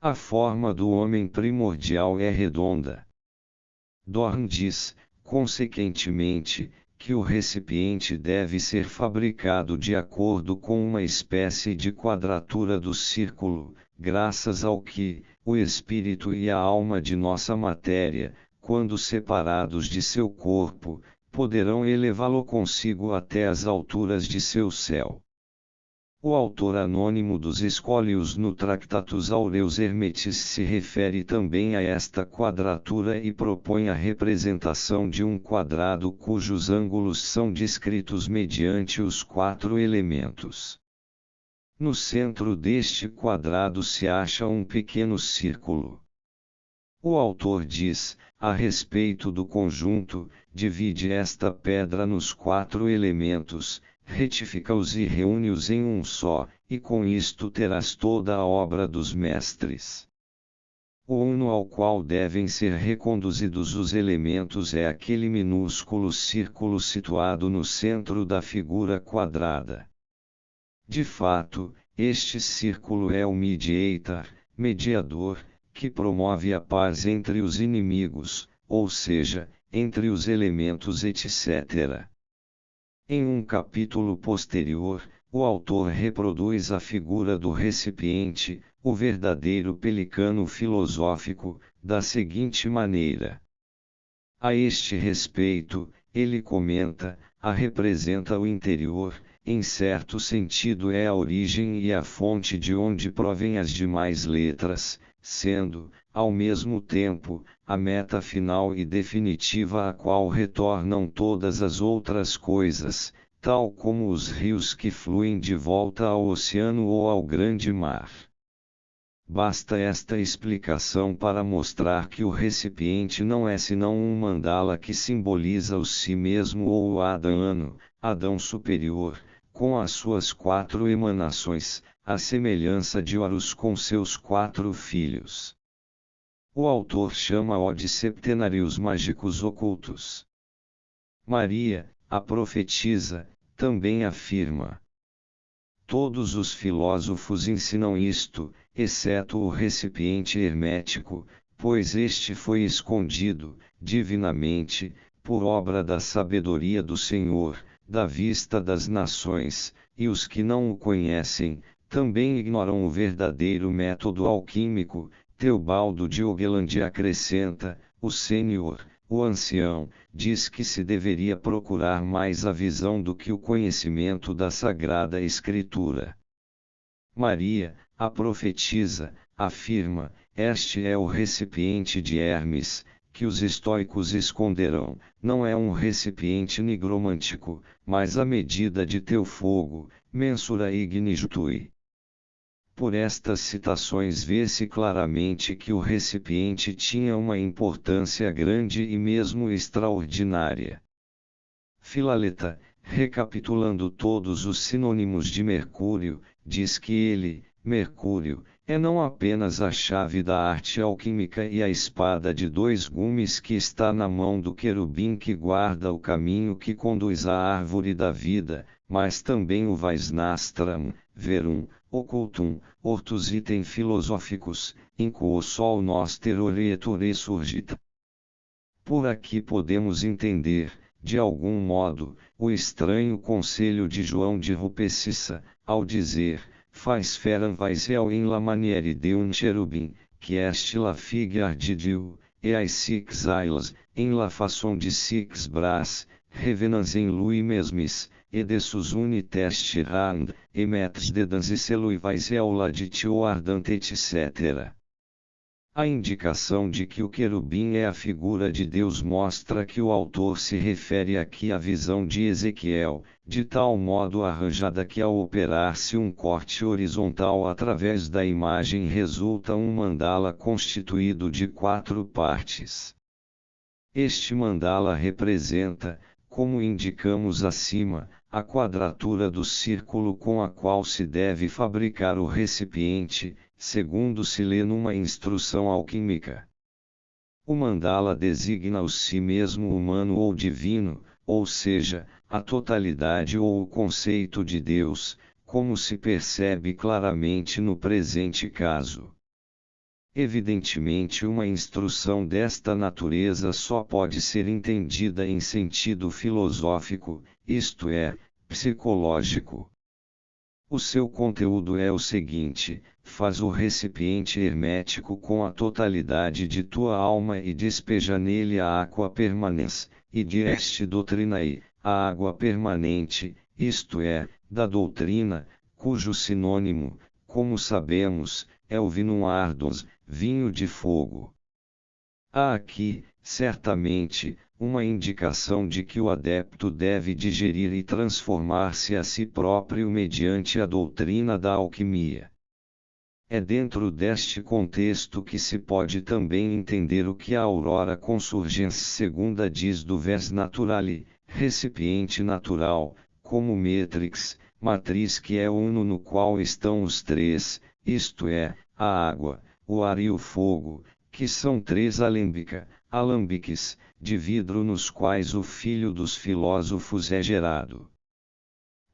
A forma do homem primordial é redonda. Dorn diz, consequentemente, que o recipiente deve ser fabricado de acordo com uma espécie de quadratura do círculo, graças ao que, o espírito e a alma de nossa matéria, quando separados de seu corpo, poderão elevá-lo consigo até as alturas de seu céu. O autor anônimo dos Escólios no Tractatus Aureus Hermetis se refere também a esta quadratura e propõe a representação de um quadrado cujos ângulos são descritos mediante os quatro elementos. No centro deste quadrado se acha um pequeno círculo. O autor diz, a respeito do conjunto, divide esta pedra nos quatro elementos, retifica-os e reúne-os em um só, e com isto terás toda a obra dos mestres. O uno ao qual devem ser reconduzidos os elementos é aquele minúsculo círculo situado no centro da figura quadrada. De fato, este círculo é o mediador, que promove a paz entre os inimigos, ou seja, entre os elementos etc. Em um capítulo posterior, o autor reproduz a figura do recipiente, o verdadeiro pelicano filosófico, da seguinte maneira. A este respeito, ele comenta, a representa o interior, em certo sentido é a origem e a fonte de onde provém as demais letras, sendo, ao mesmo tempo, a meta final e definitiva a qual retornam todas as outras coisas, tal como os rios que fluem de volta ao oceano ou ao grande mar. Basta esta explicação para mostrar que o recipiente não é senão um mandala que simboliza o si mesmo ou o Adão superior, com as suas 4 emanações, à semelhança de Horus com seus 4 filhos. O autor chama-o de septenários mágicos ocultos. Maria, a profetisa, também afirma. Todos os filósofos ensinam isto, exceto o recipiente hermético, pois este foi escondido, divinamente, por obra da sabedoria do Senhor, da vista das nações, e os que não o conhecem, também ignoram o verdadeiro método alquímico. Teobaldo de Ogilande acrescenta, o Senhor, o ancião, diz que se deveria procurar mais a visão do que o conhecimento da Sagrada Escritura. Maria, a profetisa, afirma, este é o recipiente de Hermes, que os estoicos esconderão, não é um recipiente nigromântico, mas a medida de teu fogo, mensura ignis tui. Por estas citações vê-se claramente que o recipiente tinha uma importância grande e mesmo extraordinária. Filaleta, recapitulando todos os sinônimos de Mercúrio, diz que ele, Mercúrio, é não apenas a chave da arte alquímica e a espada de 2 gumes que está na mão do querubim que guarda o caminho que conduz à árvore da vida, mas também o Vaisnastram, Verum, Occultum, Ortus item filosóficos, in quo sol noster orietur surgit. Por aqui podemos entender, de algum modo, o estranho conselho de João de Rupecissa, ao dizer, faz feram vaisel in la maniere de un cherubim, que est la figure de Dieu, e as 6 ailes, em la façon de 6 bras, revenans em lui mesmis, e de sus unites tirand, e metres dedans e celui vaisel la ditio ardante etc. A indicação de que o querubim é a figura de Deus mostra que o autor se refere aqui à visão de Ezequiel, de tal modo arranjada que ao operar-se um corte horizontal através da imagem resulta um mandala constituído de 4 partes. Este mandala representa, como indicamos acima, a quadratura do círculo com a qual se deve fabricar o recipiente, segundo se lê numa instrução alquímica. O mandala designa o si mesmo humano ou divino, ou seja, a totalidade ou o conceito de Deus, como se percebe claramente no presente caso. Evidentemente, uma instrução desta natureza só pode ser entendida em sentido filosófico, isto é, psicológico. O seu conteúdo é o seguinte: faz o recipiente hermético com a totalidade de tua alma e despeja nele a aqua permanens, e dieste doutrinae, a água permanente, isto é, da doutrina, cujo sinônimo, como sabemos, é o vinum ardens, vinho de fogo. Há aqui, certamente, uma indicação de que o adepto deve digerir e transformar-se a si próprio mediante a doutrina da alquimia. É dentro deste contexto que se pode também entender o que a aurora consurgens segunda diz do vers naturale, recipiente natural, como matriz que é uno no qual estão os 3, isto é, a água, o ar e o fogo, que são 3 alambiques, de vidro nos quais o filho dos filósofos é gerado.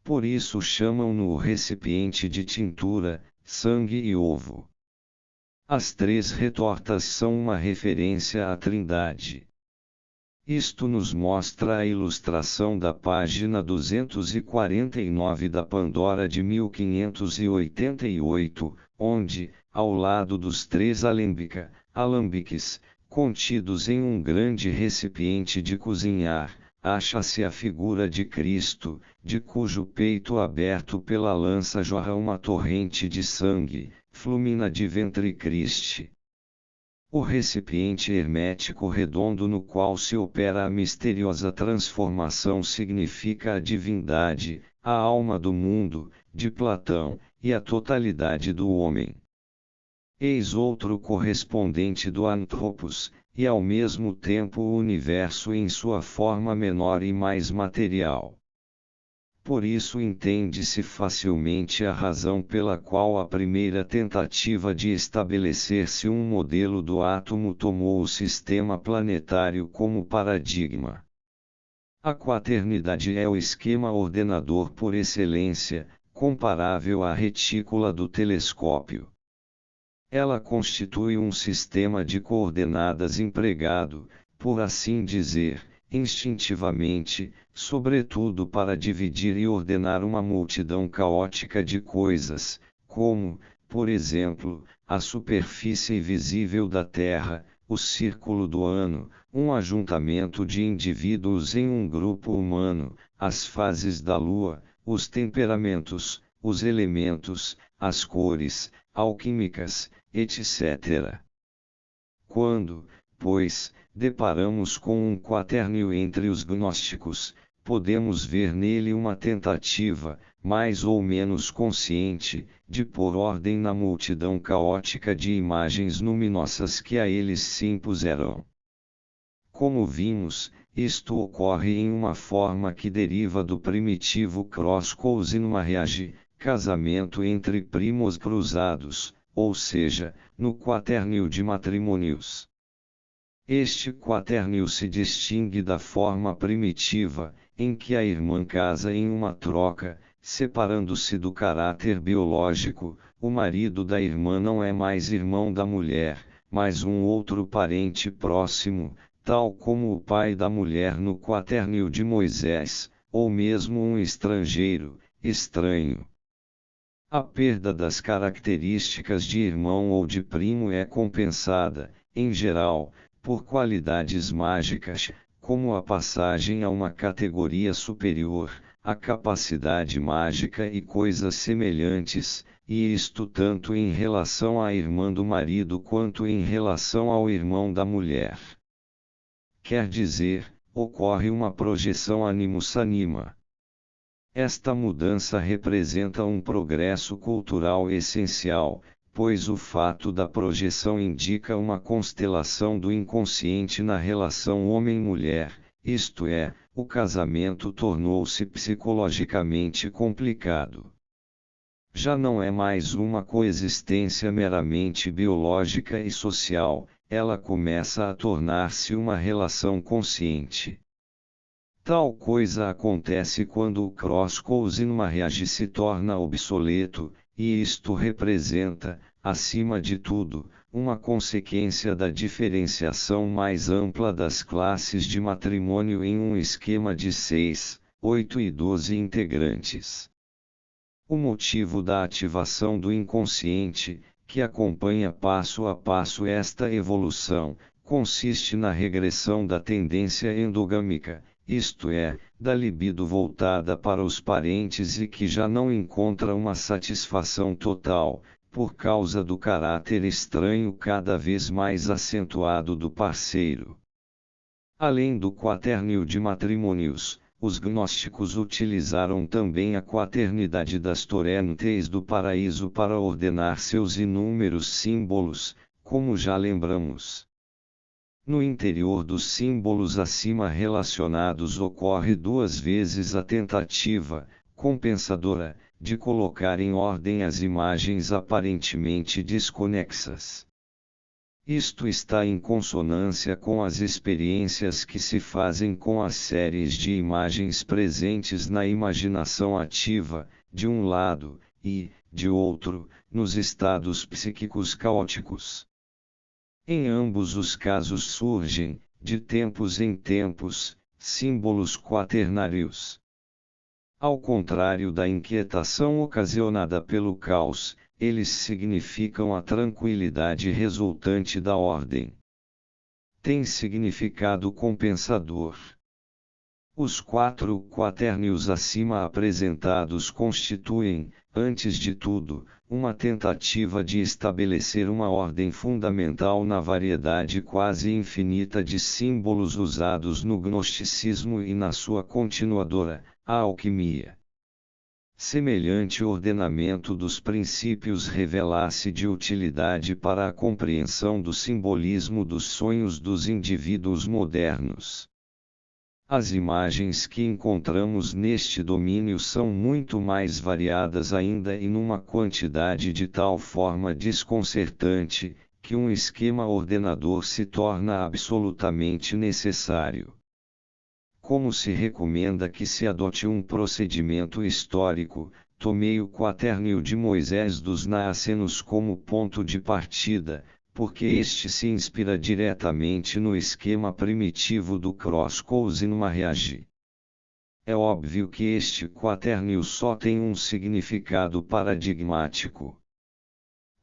Por isso chamam-no o recipiente de tintura, sangue e ovo. As 3 retortas são uma referência à Trindade. Isto nos mostra a ilustração da página 249 da Pandora de 1588, onde, ao lado dos 3 alambiques, contidos em um grande recipiente de cozinhar, acha-se a figura de Cristo, de cujo peito aberto pela lança jorra uma torrente de sangue, flumina de ventre Christi. O recipiente hermético redondo no qual se opera a misteriosa transformação significa a divindade, a alma do mundo, de Platão, e a totalidade do homem. Eis outro correspondente do Anthropos, e ao mesmo tempo o universo em sua forma menor e mais material. Por isso entende-se facilmente a razão pela qual a primeira tentativa de estabelecer-se um modelo do átomo tomou o sistema planetário como paradigma. A quaternidade é o esquema ordenador por excelência, comparável à retícula do telescópio. Ela constitui um sistema de coordenadas empregado, por assim dizer, instintivamente, sobretudo para dividir e ordenar uma multidão caótica de coisas, como, por exemplo, a superfície visível da Terra, o círculo do ano, um ajuntamento de indivíduos em um grupo humano, as fases da Lua, os temperamentos, os elementos, as cores, alquímicas, etc. Quando, pois, deparamos com um quaternio entre os gnósticos, podemos ver nele uma tentativa, mais ou menos consciente, de pôr ordem na multidão caótica de imagens luminosas que a eles se impuseram. Como vimos, isto ocorre em uma forma que deriva do primitivo cross-cousin marriage, casamento entre primos cruzados, ou seja, no quaternio de matrimônios. Este quaternio se distingue da forma primitiva, em que a irmã casa em uma troca, separando-se do caráter biológico, o marido da irmã não é mais irmão da mulher, mas um outro parente próximo, tal como o pai da mulher no quaternio de Moisés, ou mesmo um estrangeiro, estranho. A perda das características de irmão ou de primo é compensada, em geral, por qualidades mágicas, como a passagem a uma categoria superior, a capacidade mágica e coisas semelhantes, e isto tanto em relação à irmã do marido quanto em relação ao irmão da mulher. Quer dizer, ocorre uma projeção animus-anima. Esta mudança representa um progresso cultural essencial, pois o fato da projeção indica uma constelação do inconsciente na relação homem-mulher, isto é, o casamento tornou-se psicologicamente complicado. Já não é mais uma coexistência meramente biológica e social, ela começa a tornar-se uma relação consciente. Tal coisa acontece quando o cross-cousin marriage se torna obsoleto, e isto representa, acima de tudo, uma consequência da diferenciação mais ampla das classes de matrimônio em um esquema de 6, 8 e 12 integrantes. O motivo da ativação do inconsciente, que acompanha passo a passo esta evolução, consiste na regressão da tendência endogâmica, isto é, da libido voltada para os parentes e que já não encontra uma satisfação total, por causa do caráter estranho cada vez mais acentuado do parceiro. Além do quaternio de matrimônios, os gnósticos utilizaram também a quaternidade das torrentes do paraíso para ordenar seus inúmeros símbolos, como já lembramos. No interior dos símbolos acima relacionados ocorre 2 vezes a tentativa, compensadora, de colocar em ordem as imagens aparentemente desconexas. Isto está em consonância com as experiências que se fazem com as séries de imagens presentes na imaginação ativa, de um lado, e, de outro, nos estados psíquicos caóticos. Em ambos os casos surgem, de tempos em tempos, símbolos quaternários. Ao contrário da inquietação ocasionada pelo caos, eles significam a tranquilidade resultante da ordem. Tem significado compensador. Os 4 quaternios acima apresentados constituem, antes de tudo, uma tentativa de estabelecer uma ordem fundamental na variedade quase infinita de símbolos usados no gnosticismo e na sua continuadora, a alquimia. Semelhante ordenamento dos princípios revela-se de utilidade para a compreensão do simbolismo dos sonhos dos indivíduos modernos. As imagens que encontramos neste domínio são muito mais variadas ainda e numa quantidade de tal forma desconcertante, que um esquema ordenador se torna absolutamente necessário. Como se recomenda que se adote um procedimento histórico, tomei o quaternio de Moisés dos Naassenos como ponto de partida, porque este se inspira diretamente no esquema primitivo do Cross-Cousin Maharishi. É óbvio que este quaternio só tem um significado paradigmático.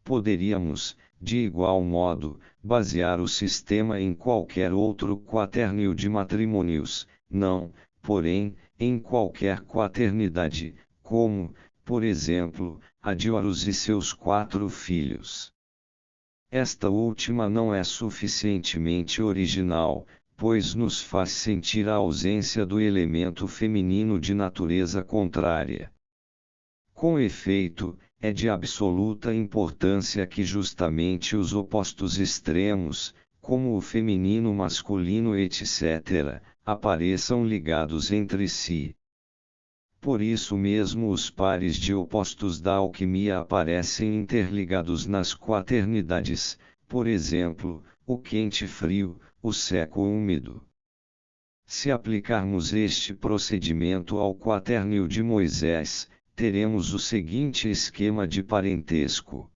Poderíamos, de igual modo, basear o sistema em qualquer outro quaternio de matrimônios, não, porém, em qualquer quaternidade, como, por exemplo, a de Horus e seus 4 filhos. Esta última não é suficientemente original, pois nos faz sentir a ausência do elemento feminino de natureza contrária. Com efeito, é de absoluta importância que justamente os opostos extremos, como o feminino masculino etc., apareçam ligados entre si. Por isso mesmo os pares de opostos da alquimia aparecem interligados nas quaternidades, por exemplo, o quente-frio, o seco-úmido. Se aplicarmos este procedimento ao quaternio de Moisés, teremos o seguinte esquema de parentesco.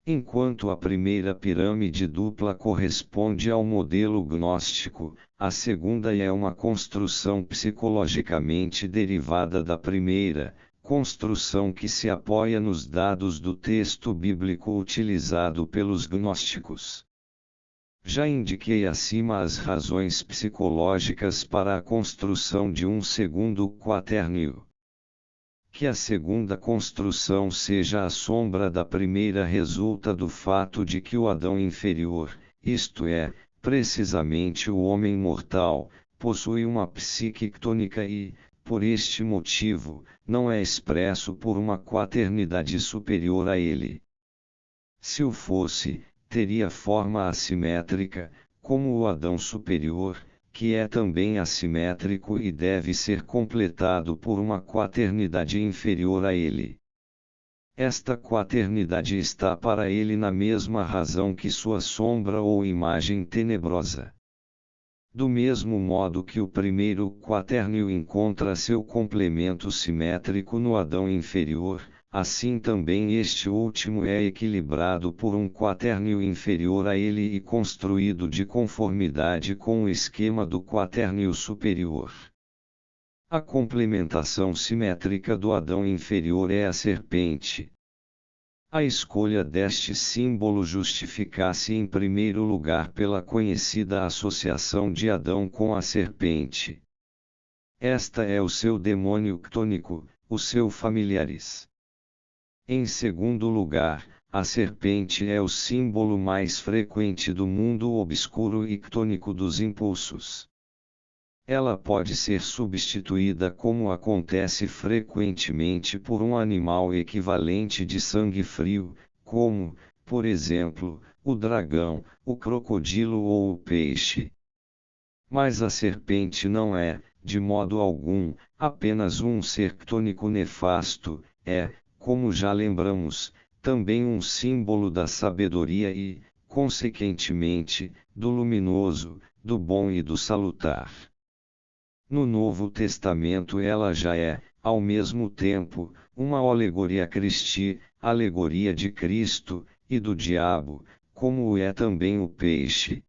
Enquanto a primeira pirâmide dupla corresponde ao modelo gnóstico, a segunda é uma construção psicologicamente derivada da primeira, construção que se apoia nos dados do texto bíblico utilizado pelos gnósticos. Já indiquei acima as razões psicológicas para a construção de um segundo quaternio. Que a segunda construção seja a sombra da primeira resulta do fato de que o Adão inferior, isto é, precisamente o homem mortal, possui uma psique ctônica e, por este motivo, não é expresso por uma quaternidade superior a ele. Se o fosse, teria forma assimétrica, como o Adão superior, que é também assimétrico e deve ser completado por uma quaternidade inferior a ele. Esta quaternidade está para ele na mesma razão que sua sombra ou imagem tenebrosa. Do mesmo modo que o primeiro quaternio encontra seu complemento simétrico no Adão inferior, assim também este último é equilibrado por um quaternio inferior a ele e construído de conformidade com o esquema do quaternio superior. A complementação simétrica do Adão inferior é a serpente. A escolha deste símbolo justifica-se em primeiro lugar pela conhecida associação de Adão com a serpente. Esta é o seu demônio ctônico, o seu familiaris. Em segundo lugar, a serpente é o símbolo mais frequente do mundo obscuro e ctônico dos impulsos. Ela pode ser substituída como acontece frequentemente por um animal equivalente de sangue frio, como, por exemplo, o dragão, o crocodilo ou o peixe. Mas a serpente não é, de modo algum, apenas um ser ctônico nefasto, é, como já lembramos, também um símbolo da sabedoria e, consequentemente, do luminoso, do bom e do salutar. No Novo Testamento ela já é, ao mesmo tempo, uma alegoria Christi, alegoria de Cristo, e do diabo, como o é também o peixe.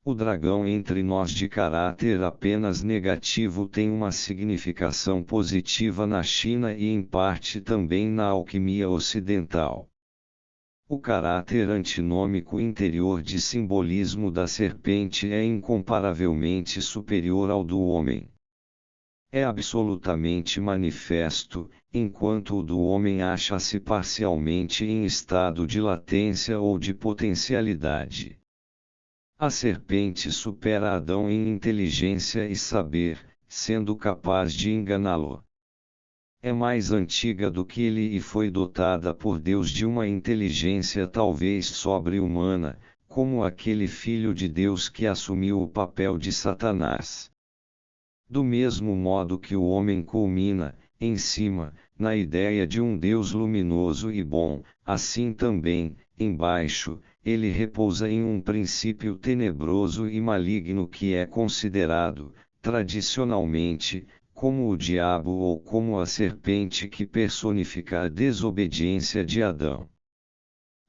O dragão entre nós de caráter apenas negativo tem uma significação positiva na China e em parte também na alquimia ocidental. O caráter antinômico interior de simbolismo da serpente é incomparavelmente superior ao do homem. É absolutamente manifesto, enquanto o do homem acha-se parcialmente em estado de latência ou de potencialidade. A serpente supera Adão em inteligência e saber, sendo capaz de enganá-lo. É mais antiga do que ele e foi dotada por Deus de uma inteligência talvez sobre-humana, como aquele Filho de Deus que assumiu o papel de Satanás. Do mesmo modo que o homem culmina, em cima, na ideia de um Deus luminoso e bom, assim também, embaixo, ele repousa em um princípio tenebroso e maligno que é considerado, tradicionalmente, como o diabo ou como a serpente que personifica a desobediência de Adão.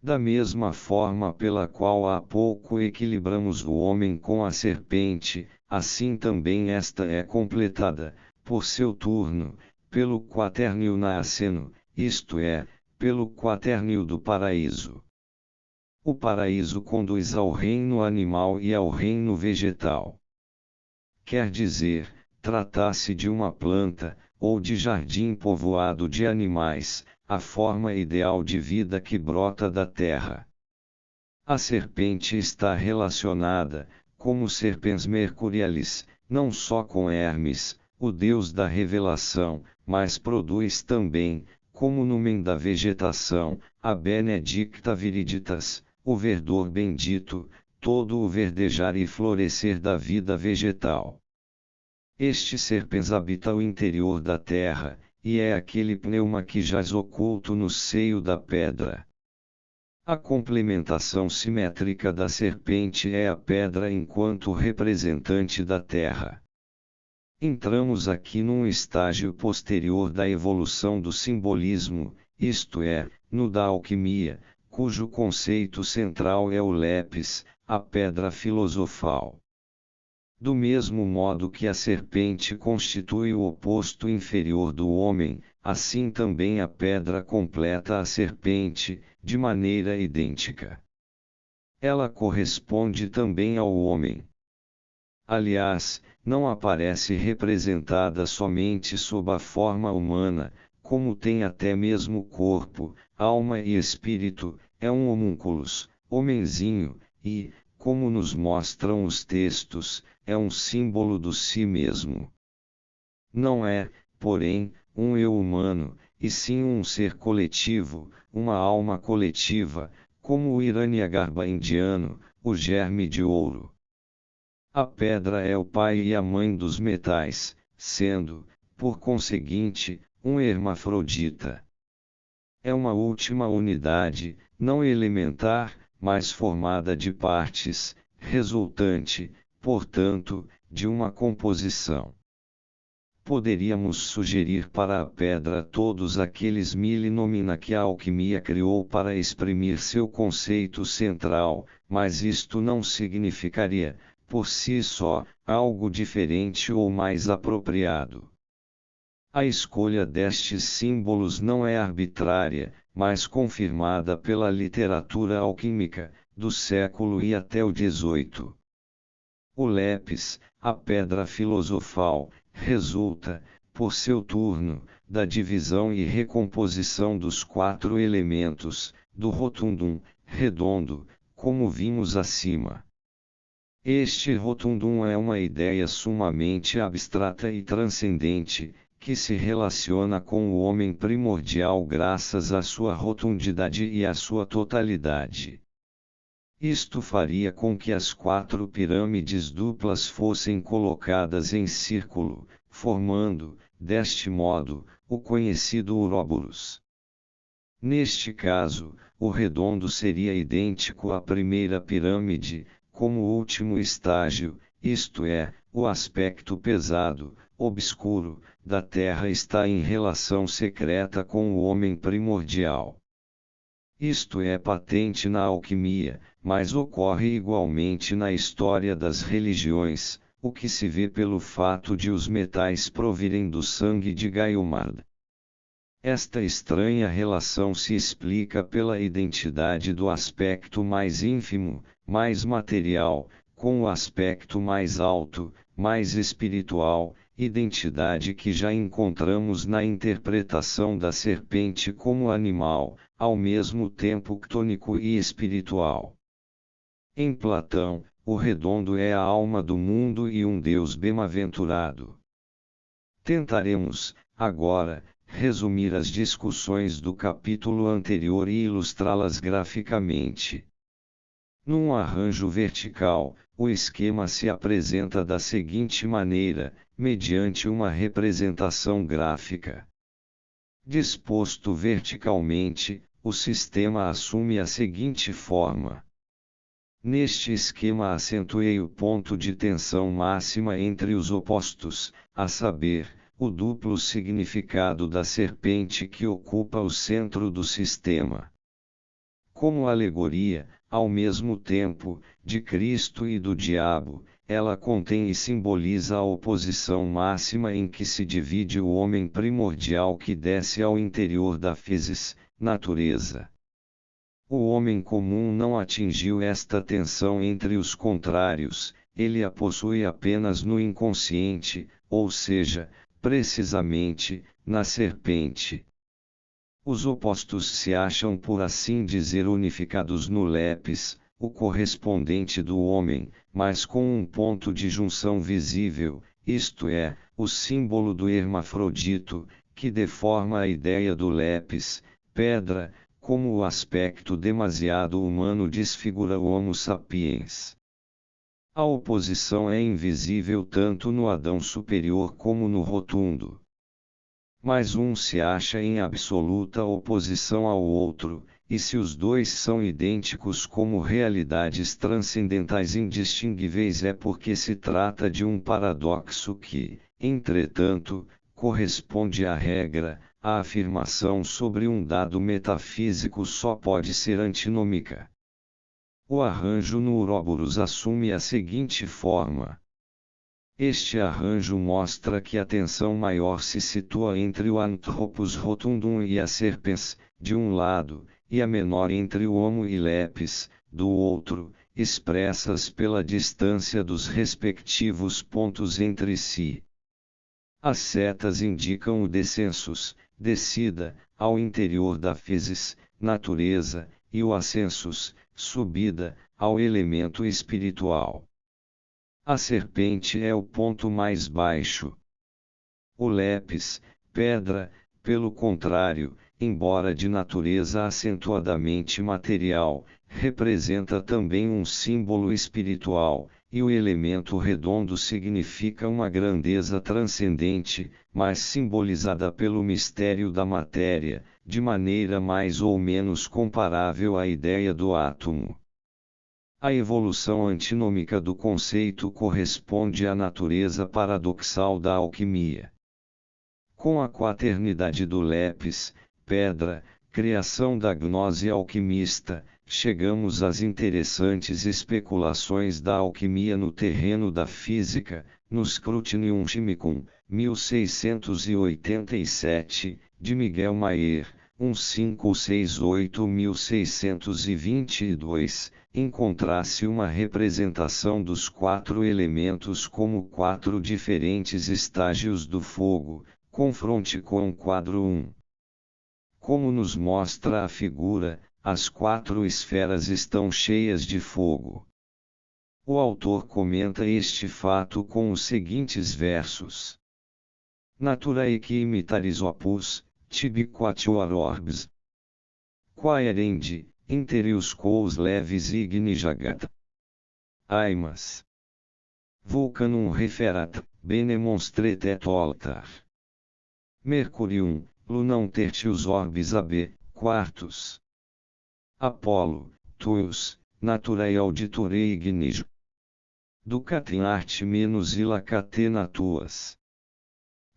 Da mesma forma pela qual há pouco equilibramos o homem com a serpente, assim também esta é completada, por seu turno, pelo quaternio nasceno, isto é, pelo quaternio do paraíso. O paraíso conduz ao reino animal e ao reino vegetal. Quer dizer, trata-se de uma planta, ou de jardim povoado de animais, a forma ideal de vida que brota da terra. A serpente está relacionada, como serpens mercurialis, não só com Hermes, o deus da revelação, mas produz também, como numen da vegetação, a benedicta viriditas, o verdor bendito, todo o verdejar e florescer da vida vegetal. Este serpens habita o interior da terra, e é aquele pneuma que jaz oculto no seio da pedra. A complementação simétrica da serpente é a pedra enquanto representante da terra. Entramos aqui num estágio posterior da evolução do simbolismo, isto é, no da alquimia, cujo conceito central é o lepis, a pedra filosofal. Do mesmo modo que a serpente constitui o oposto inferior do homem, assim também a pedra completa a serpente, de maneira idêntica. Ela corresponde também ao homem. Aliás, não aparece representada somente sob a forma humana, como tem até mesmo corpo, alma e espírito, é um homúnculus, homenzinho, e, como nos mostram os textos, é um símbolo do si mesmo. Não é, porém, um eu humano, e sim um ser coletivo, uma alma coletiva, como o Hiranyagarbha indiano, o germe de ouro. A pedra é o pai e a mãe dos metais, sendo, por conseguinte, um hermafrodita. É uma última unidade, não elementar, mas formada de partes, resultante, portanto, de uma composição. Poderíamos sugerir para a pedra todos aqueles nomina que a alquimia criou para exprimir seu conceito central, mas isto não significaria, por si só, algo diferente ou mais apropriado. A escolha destes símbolos não é arbitrária, mas confirmada pela literatura alquímica, do século e até o XVIII. O lepis, a pedra filosofal, resulta, por seu turno, da divisão e recomposição dos quatro elementos, do rotundum, redondo, como vimos acima. Este rotundum é uma ideia sumamente abstrata e transcendente, que se relaciona com o homem primordial graças à sua rotundidade e à sua totalidade. Isto faria com que as quatro pirâmides duplas fossem colocadas em círculo, formando, deste modo, o conhecido Ouroboros. Neste caso, o redondo seria idêntico à primeira pirâmide, como último estágio, isto é, o aspecto pesado, obscuro, da Terra está em relação secreta com o homem primordial. Isto é patente na alquimia, mas ocorre igualmente na história das religiões, o que se vê pelo fato de os metais provirem do sangue de Gaiomard. Esta estranha relação se explica pela identidade do aspecto mais ínfimo, mais material, com o aspecto mais alto, mais espiritual, identidade que já encontramos na interpretação da serpente como animal, ao mesmo tempo ctônico e espiritual. Em Platão, o redondo é a alma do mundo e um Deus bem-aventurado. Tentaremos, agora, resumir as discussões do capítulo anterior e ilustrá-las graficamente. Num arranjo vertical, o esquema se apresenta da seguinte maneira, mediante uma representação gráfica. Disposto verticalmente, o sistema assume a seguinte forma. Neste esquema acentuei o ponto de tensão máxima entre os opostos, a saber, o duplo significado da serpente que ocupa o centro do sistema. Como alegoria, ao mesmo tempo, de Cristo e do diabo, ela contém e simboliza a oposição máxima em que se divide o homem primordial que desce ao interior da physis, natureza. O homem comum não atingiu esta tensão entre os contrários, ele a possui apenas no inconsciente, ou seja, precisamente, na serpente. Os opostos se acham por assim dizer unificados no lepis, o correspondente do homem, mas com um ponto de junção visível, isto é, o símbolo do hermafrodito, que deforma a ideia do lepis, pedra, como o aspecto demasiado humano desfigura o Homo sapiens. A oposição é invisível tanto no Adão superior como no rotundo. Mas um se acha em absoluta oposição ao outro, e se os dois são idênticos como realidades transcendentais indistinguíveis é porque se trata de um paradoxo que, entretanto, corresponde à regra. A afirmação sobre um dado metafísico só pode ser antinômica. O arranjo no Ouroboros assume a seguinte forma. Este arranjo mostra que a tensão maior se situa entre o Anthropos rotundum e a serpens, de um lado, e a menor entre o Homo e lepis, do outro, expressas pela distância dos respectivos pontos entre si. As setas indicam o descensus, descida, ao interior da physis, natureza, e o ascensus, subida, ao elemento espiritual. A serpente é o ponto mais baixo. O lepis, pedra, pelo contrário, embora de natureza acentuadamente material, representa também um símbolo espiritual, e o elemento redondo significa uma grandeza transcendente, mas simbolizada pelo mistério da matéria, de maneira mais ou menos comparável à ideia do átomo. A evolução antinômica do conceito corresponde à natureza paradoxal da alquimia. Com a quaternidade do lepis, pedra, criação da gnose alquimista, chegamos às interessantes especulações da alquimia no terreno da física, no Scrutinium Chimicum, 1687, de Miguel Maier, 1568-1622, encontra-se uma representação dos quatro elementos como quatro diferentes estágios do fogo, confronte com o quadro 1. Como nos mostra a figura, as quatro esferas estão cheias de fogo. O autor comenta este fato com os seguintes versos. Naturae que imitaris opus, tibi quatuor orbs. Quaerendi, interius quos levis igni jagat. Aimas. Vulcanum referat, bene monstret et altar. Mercurium, lunam tertius orbis ab, quartus. Apolo, tuus, naturae auditorei ignis. Ducatem arte menos illa catena tuas.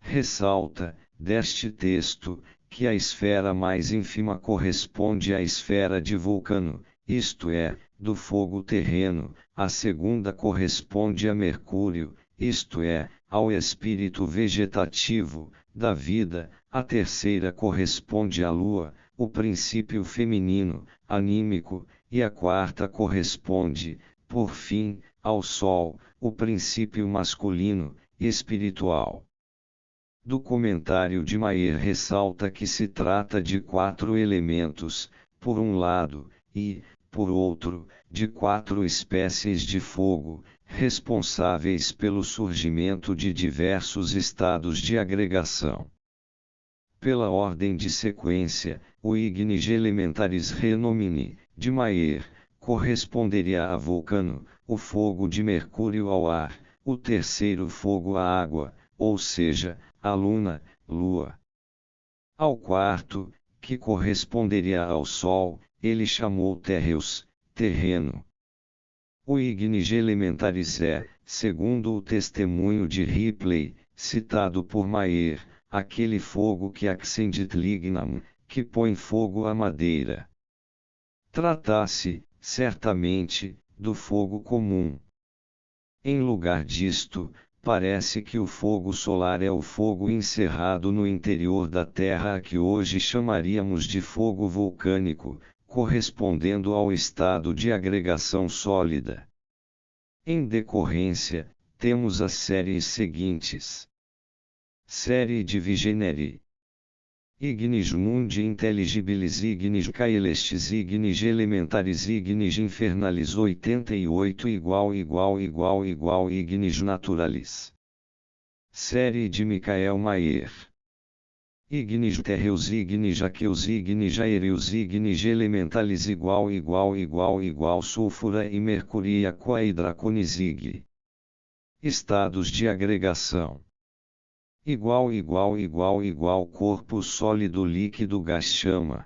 Ressalta, deste texto, que a esfera mais ínfima corresponde à esfera de Vulcano, isto é, do fogo terreno, a segunda corresponde a Mercúrio, isto é, ao espírito vegetativo, da vida, a terceira corresponde à Lua, o princípio feminino, anímico, e a quarta corresponde, por fim, ao Sol, o princípio masculino, espiritual. Do comentário de Maier ressalta que se trata de 4 elementos, por um lado, e, por outro, de 4 espécies de fogo, responsáveis pelo surgimento de diversos estados de agregação. Pela ordem de sequência, o ignis elementaris renomine, de Maier, corresponderia a Vulcano, o fogo de Mercúrio ao ar, o terceiro fogo à água, ou seja, a Luna, Lua. Ao quarto, que corresponderia ao Sol, ele chamou Terreus, terreno. O ignis elementaris é, segundo o testemunho de Ripley, citado por Maier, aquele fogo que accendet lignam, que põe fogo à madeira. Trata-se, certamente, do fogo comum. Em lugar disto, parece que o fogo solar é o fogo encerrado no interior da Terra a que hoje chamaríamos de fogo vulcânico, correspondendo ao estado de agregação sólida. Em decorrência, temos as séries seguintes. Série Divi Generi. Ignis mundi intelligibilis ignis caelestis ignis elementaris ignis infernalis 88 igual ignis naturalis. Série de Michael Maier. Ignis terreus ignis aqueus ignis aéreos ignis elementalis igual sulfura e mercuria quadraconis ig. Estados de agregação. Igual corpo sólido líquido gás chama.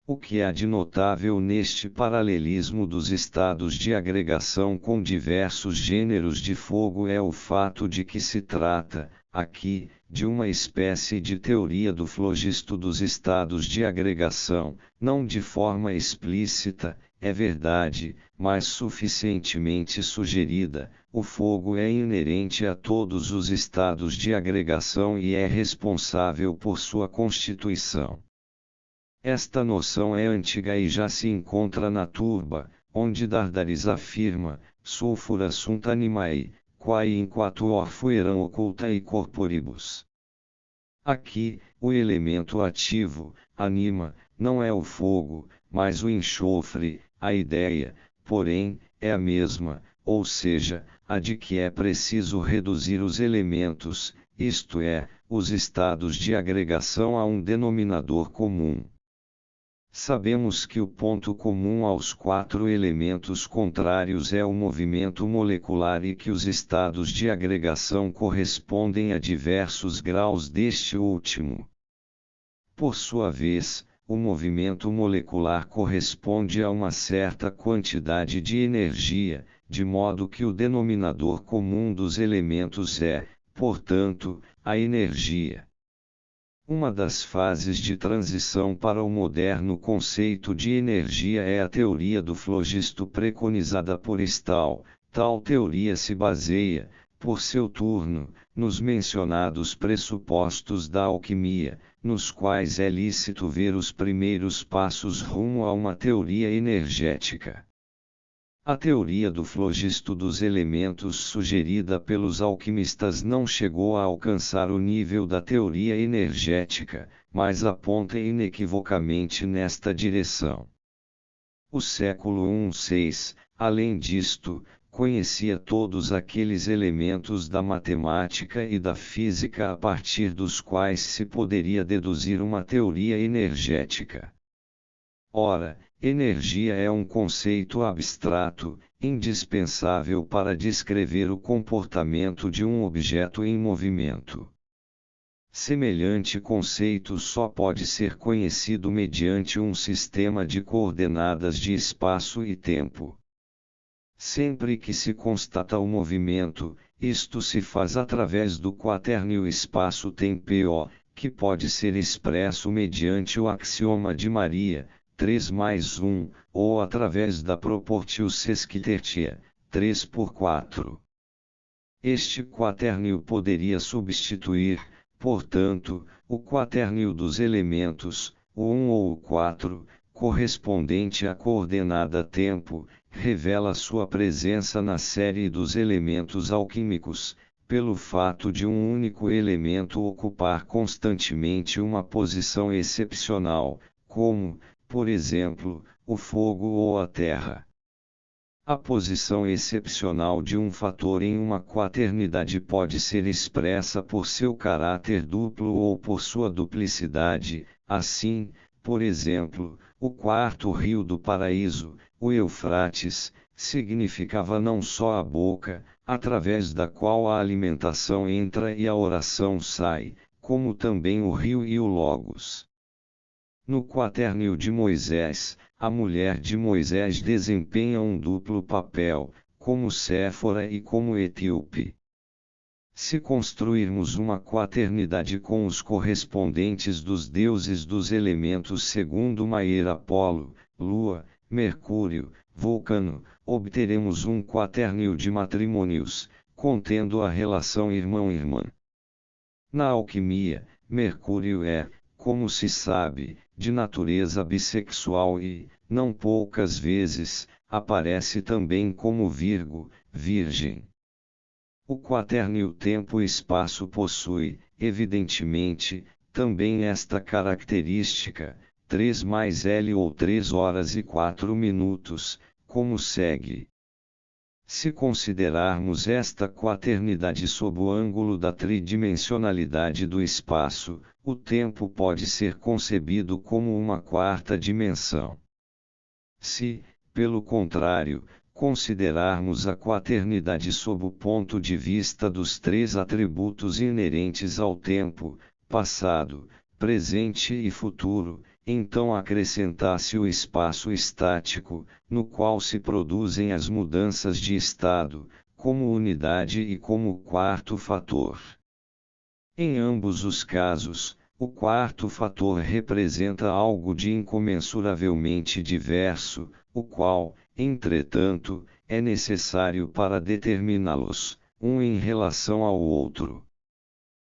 O que há de notável neste paralelismo dos estados de agregação com diversos gêneros de fogo é o fato de que se trata, aqui, de uma espécie de teoria do flogisto dos estados de agregação, não de forma explícita, é verdade, mas suficientemente sugerida. O fogo é inerente a todos os estados de agregação e é responsável por sua constituição. Esta noção é antiga e já se encontra na Turba, onde Dardaris afirma, sulfura sunt animae, quae in quatuor fueram occultae corporibus. Aqui, o elemento ativo, anima, não é o fogo, mas o enxofre, a ideia, porém, é a mesma, ou seja, a de que é preciso reduzir os elementos, isto é, os estados de agregação a um denominador comum. Sabemos que o ponto comum aos 4 elementos contrários é o movimento molecular e que os estados de agregação correspondem a diversos graus deste último. Por sua vez, o movimento molecular corresponde a uma certa quantidade de energia, de modo que o denominador comum dos elementos é, portanto, a energia. Uma das fases de transição para o moderno conceito de energia é a teoria do flogisto preconizada por Stahl. Tal teoria se baseia, por seu turno, nos mencionados pressupostos da alquimia, nos quais é lícito ver os primeiros passos rumo a uma teoria energética. A teoria do flogisto dos elementos sugerida pelos alquimistas não chegou a alcançar o nível da teoria energética, mas aponta inequivocamente nesta direção. O século I-VI, além disto, conhecia todos aqueles elementos da matemática e da física a partir dos quais se poderia deduzir uma teoria energética. Ora, energia é um conceito abstrato, indispensável para descrever o comportamento de um objeto em movimento. Semelhante conceito só pode ser conhecido mediante um sistema de coordenadas de espaço e tempo. Sempre que se constata o movimento, isto se faz através do quaternio espaço-tempo, que pode ser expresso mediante o axioma de Maria, 3 mais 1, ou através da proportio sesquitertia, 3 por 4. Este quaternio poderia substituir, portanto, o quaternio dos elementos, o 1 ou o 4, correspondente à coordenada tempo, revela sua presença na série dos elementos alquímicos, pelo fato de um único elemento ocupar constantemente uma posição excepcional, como, por exemplo, o fogo ou a terra. A posição excepcional de um fator em uma quaternidade pode ser expressa por seu caráter duplo ou por sua duplicidade. Assim, por exemplo, o quarto rio do paraíso, o Eufrates, significava não só a boca, através da qual a alimentação entra e a oração sai, como também o rio e o Logos. No quaternio de Moisés, a mulher de Moisés desempenha um duplo papel, como Séfora e como etíope. Se construirmos uma quaternidade com os correspondentes dos deuses dos elementos segundo Maia Apolo, Lua, Mercúrio, Vulcano, obteremos um quaternio de matrimônios, contendo a relação irmão-irmã. Na alquimia, Mercúrio é, como se sabe, de natureza bissexual e, não poucas vezes, aparece também como Virgo, Virgem. O quaternio tempo-espaço possui, evidentemente, também esta característica, 3 mais L ou 3 horas e 4 minutos, como segue. Se considerarmos esta quaternidade sob o ângulo da tridimensionalidade do espaço, o tempo pode ser concebido como uma quarta dimensão. Se, pelo contrário, considerarmos a quaternidade sob o ponto de vista dos 3 atributos inerentes ao tempo, passado, presente e futuro, então acrescentasse o espaço estático, no qual se produzem as mudanças de estado, como unidade e como quarto fator. Em ambos os casos, o quarto fator representa algo de incomensuravelmente diverso, o qual, entretanto, é necessário para determiná-los, um em relação ao outro.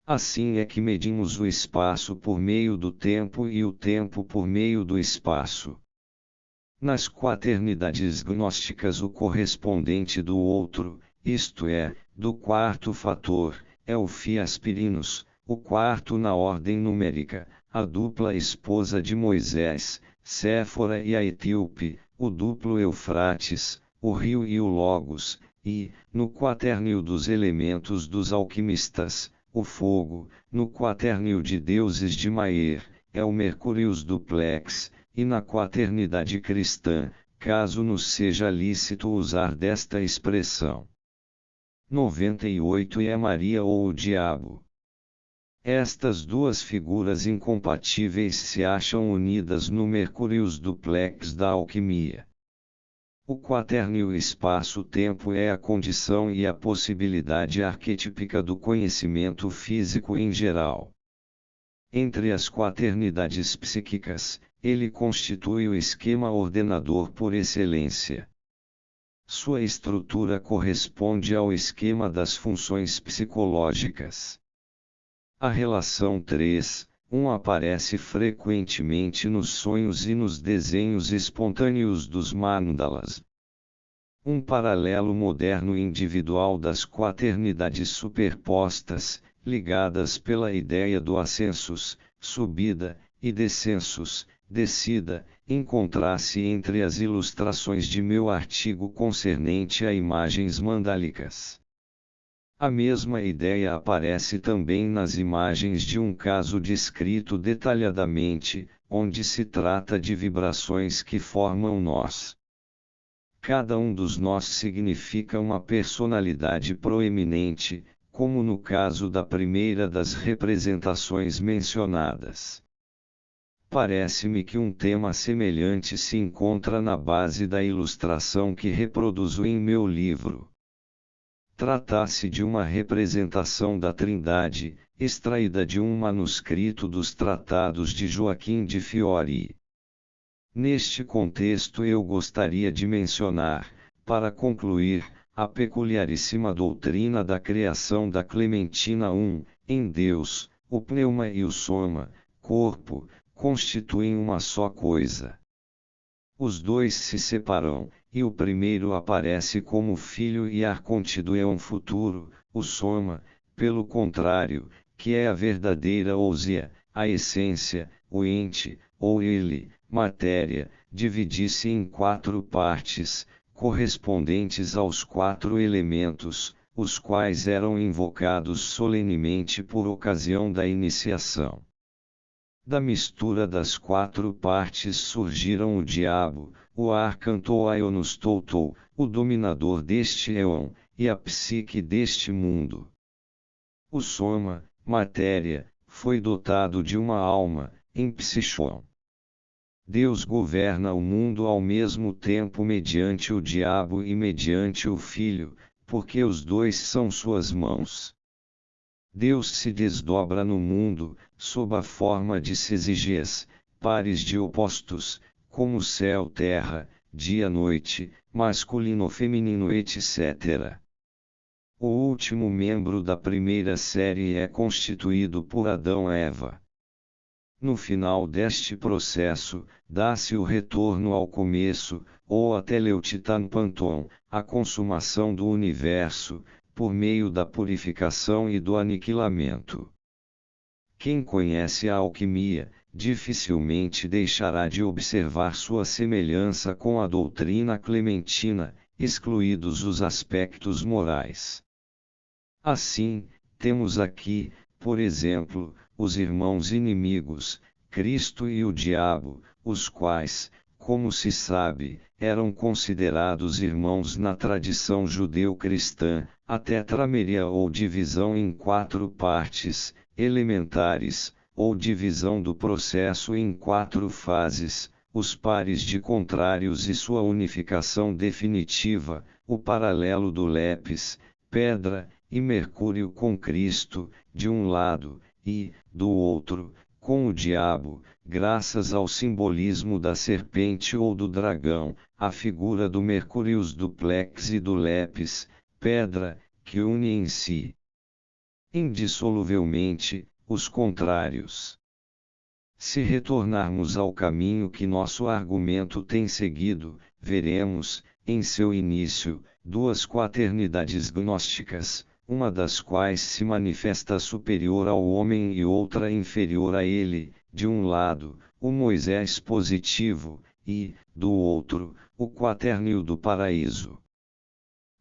Assim é que medimos o espaço por meio do tempo e o tempo por meio do espaço. Nas quaternidades gnósticas o correspondente do outro, isto é, do quarto fator, é o Fiaspirinos, o quarto na ordem numérica, a dupla esposa de Moisés, Séfora e a etíope, o duplo Eufrates, o rio e o Logos, e, no quaternio dos elementos dos alquimistas, o fogo, no quaternio de deuses de Maier, é o Mercúrius duplex, e na quaternidade cristã, caso nos seja lícito usar desta expressão. 98 é Maria ou o Diabo. Estas duas figuras incompatíveis se acham unidas no Mercúrius duplex da alquimia. O quaternio espaço-tempo é a condição e a possibilidade arquetípica do conhecimento físico em geral. Entre as quaternidades psíquicas, ele constitui o esquema ordenador por excelência. Sua estrutura corresponde ao esquema das funções psicológicas. A relação 3:1 aparece frequentemente nos sonhos e nos desenhos espontâneos dos mandalas. Um paralelo moderno individual das quaternidades superpostas, ligadas pela ideia do ascensus, subida, e descensus, descida, encontra-se entre as ilustrações de meu artigo concernente a imagens mandálicas. A mesma ideia aparece também nas imagens de um caso descrito detalhadamente, onde se trata de vibrações que formam nós. Cada um dos nós significa uma personalidade proeminente, como no caso da primeira das representações mencionadas. Parece-me que um tema semelhante se encontra na base da ilustração que reproduzo em meu livro. Trata-se de uma representação da Trindade, extraída de um manuscrito dos Tratados de Joaquim de Fiori. Neste contexto eu gostaria de mencionar, para concluir, a peculiaríssima doutrina da criação da Clementina I, em Deus, o pneuma e o soma, corpo, constituem uma só coisa. Os dois se separam, e o primeiro aparece como filho e ar contínuo é um futuro, o soma, pelo contrário, que é a verdadeira ousia, a essência, o ente, ou ele, matéria, divide-se em 4 partes, correspondentes aos 4 elementos, os quais eram invocados solenemente por ocasião da iniciação. Da mistura das 4 partes surgiram o diabo, o arcanto Aionus Toutou, o dominador deste éon, e a psique deste mundo. O soma, matéria, foi dotado de uma alma, em psichon. Deus governa o mundo ao mesmo tempo mediante o diabo e mediante o filho, porque os dois são suas mãos. Deus se desdobra no mundo, sob a forma de sesiges, pares de opostos, como céu-terra, dia-noite, masculino-feminino etc. O último membro da primeira série é constituído por Adão-Eva. No final deste processo, dá-se o retorno ao começo, ou a Teleutitan Panton, a consumação do universo, por meio da purificação e do aniquilamento. Quem conhece a alquimia, dificilmente deixará de observar sua semelhança com a doutrina clementina, excluídos os aspectos morais. Assim, temos aqui, por exemplo, os irmãos inimigos, Cristo e o diabo, os quais, como se sabe, eram considerados irmãos na tradição judeu-cristã, a tetrameria ou divisão em 4 partes, elementares, ou divisão do processo em 4 fases, os pares de contrários e sua unificação definitiva, o paralelo do Lepis, pedra, e Mercúrio com Cristo, de um lado, e, do outro, com o diabo, graças ao simbolismo da serpente ou do dragão, a figura do Mercúrius duplex e do Lepis, pedra, que une em si indissoluvelmente os contrários. Se retornarmos ao caminho que nosso argumento tem seguido, veremos, em seu início, 2 quaternidades gnósticas, uma das quais se manifesta superior ao homem e outra inferior a ele, de um lado, o Moisés positivo, e, do outro, o quaternio do paraíso.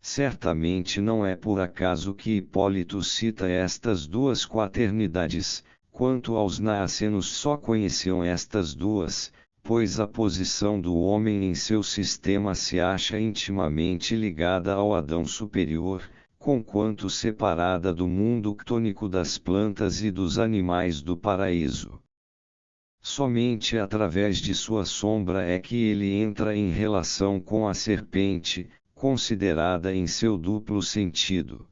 Certamente não é por acaso que Hipólito cita estas 2 quaternidades, quanto aos naacenos só conheciam estas 2, pois a posição do homem em seu sistema se acha intimamente ligada ao Adão superior, conquanto separada do mundo ctônico das plantas e dos animais do paraíso. Somente através de sua sombra é que ele entra em relação com a serpente, considerada em seu duplo sentido.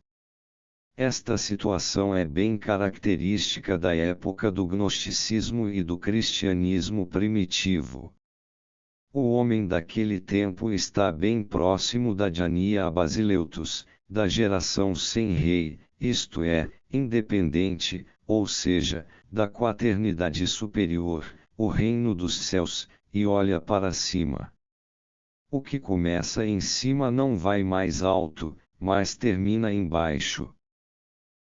Esta situação é bem característica da época do gnosticismo e do cristianismo primitivo. O homem daquele tempo está bem próximo da Diania a Basileutos, da geração sem rei, isto é, independente, ou seja, da quaternidade superior, o reino dos céus, e olha para cima. O que começa em cima não vai mais alto, mas termina embaixo.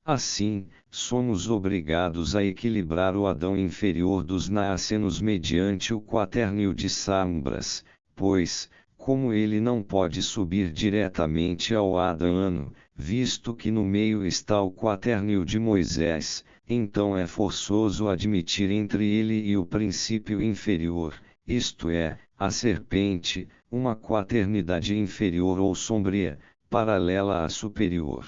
Assim, somos obrigados a equilibrar o Adão inferior dos naacenos mediante o quaternio de Sambras, pois, como ele não pode subir diretamente ao Adão, visto que no meio está o quaternio de Moisés, então é forçoso admitir entre ele e o princípio inferior, isto é, a serpente, uma quaternidade inferior ou sombria, paralela à superior.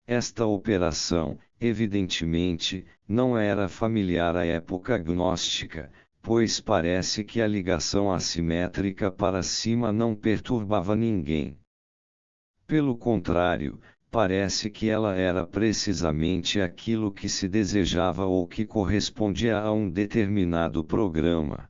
Esta operação, evidentemente, não era familiar à época gnóstica, pois parece que a ligação assimétrica para cima não perturbava ninguém. Pelo contrário, parece que ela era precisamente aquilo que se desejava ou que correspondia a um determinado programa.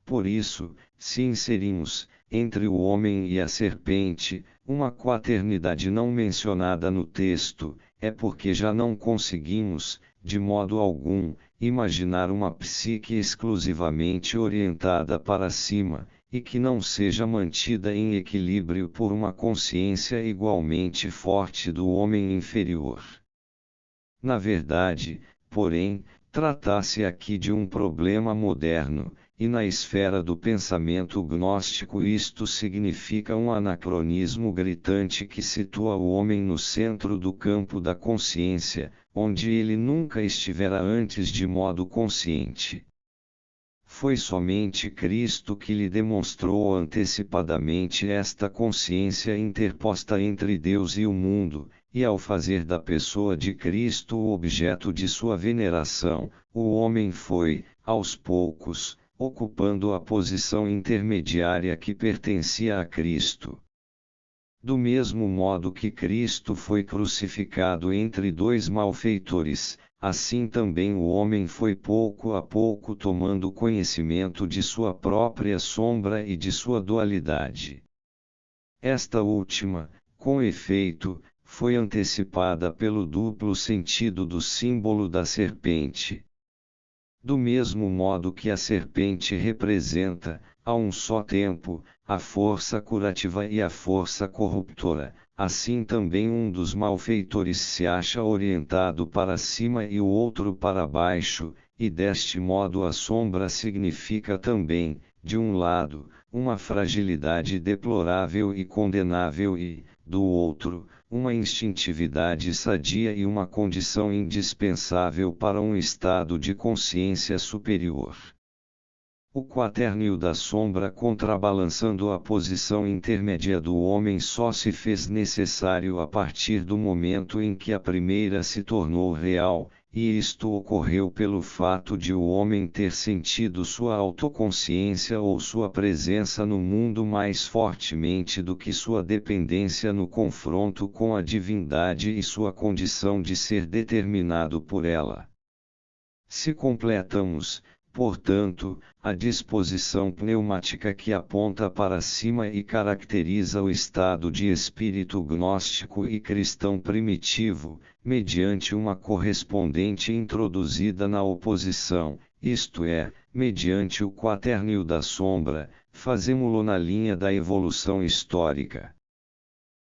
Por isso, se inserimos, entre o homem e a serpente, uma quaternidade não mencionada no texto, é porque já não conseguimos, de modo algum, imaginar uma psique exclusivamente orientada para cima, e que não seja mantida em equilíbrio por uma consciência igualmente forte do homem inferior. Na verdade, porém, trata-se aqui de um problema moderno, e na esfera do pensamento gnóstico isto significa um anacronismo gritante que situa o homem no centro do campo da consciência, onde ele nunca estivera antes de modo consciente. Foi somente Cristo que lhe demonstrou antecipadamente esta consciência interposta entre Deus e o mundo, e ao fazer da pessoa de Cristo o objeto de sua veneração, o homem foi, aos poucos, ocupando a posição intermediária que pertencia a Cristo. Do mesmo modo que Cristo foi crucificado entre dois malfeitores, assim também o homem foi pouco a pouco tomando conhecimento de sua própria sombra e de sua dualidade. Esta última, com efeito, foi antecipada pelo duplo sentido do símbolo da serpente. Do mesmo modo que a serpente representa, a um só tempo, a força curativa e a força corruptora, assim também um dos malfeitores se acha orientado para cima e o outro para baixo, e deste modo a sombra significa também, de um lado, uma fragilidade deplorável e condenável e, do outro, uma instintividade sadia e uma condição indispensável para um estado de consciência superior. O quaternio da sombra contrabalançando a posição intermédia do homem só se fez necessário a partir do momento em que a primeira se tornou real, e isto ocorreu pelo fato de o homem ter sentido sua autoconsciência ou sua presença no mundo mais fortemente do que sua dependência no confronto com a divindade e sua condição de ser determinado por ela. Se completamos, portanto, a disposição pneumática que aponta para cima e caracteriza o estado de espírito gnóstico e cristão primitivo, mediante uma correspondente introduzida na oposição, isto é, mediante o quaternio da sombra, fazemo-lo na linha da evolução histórica.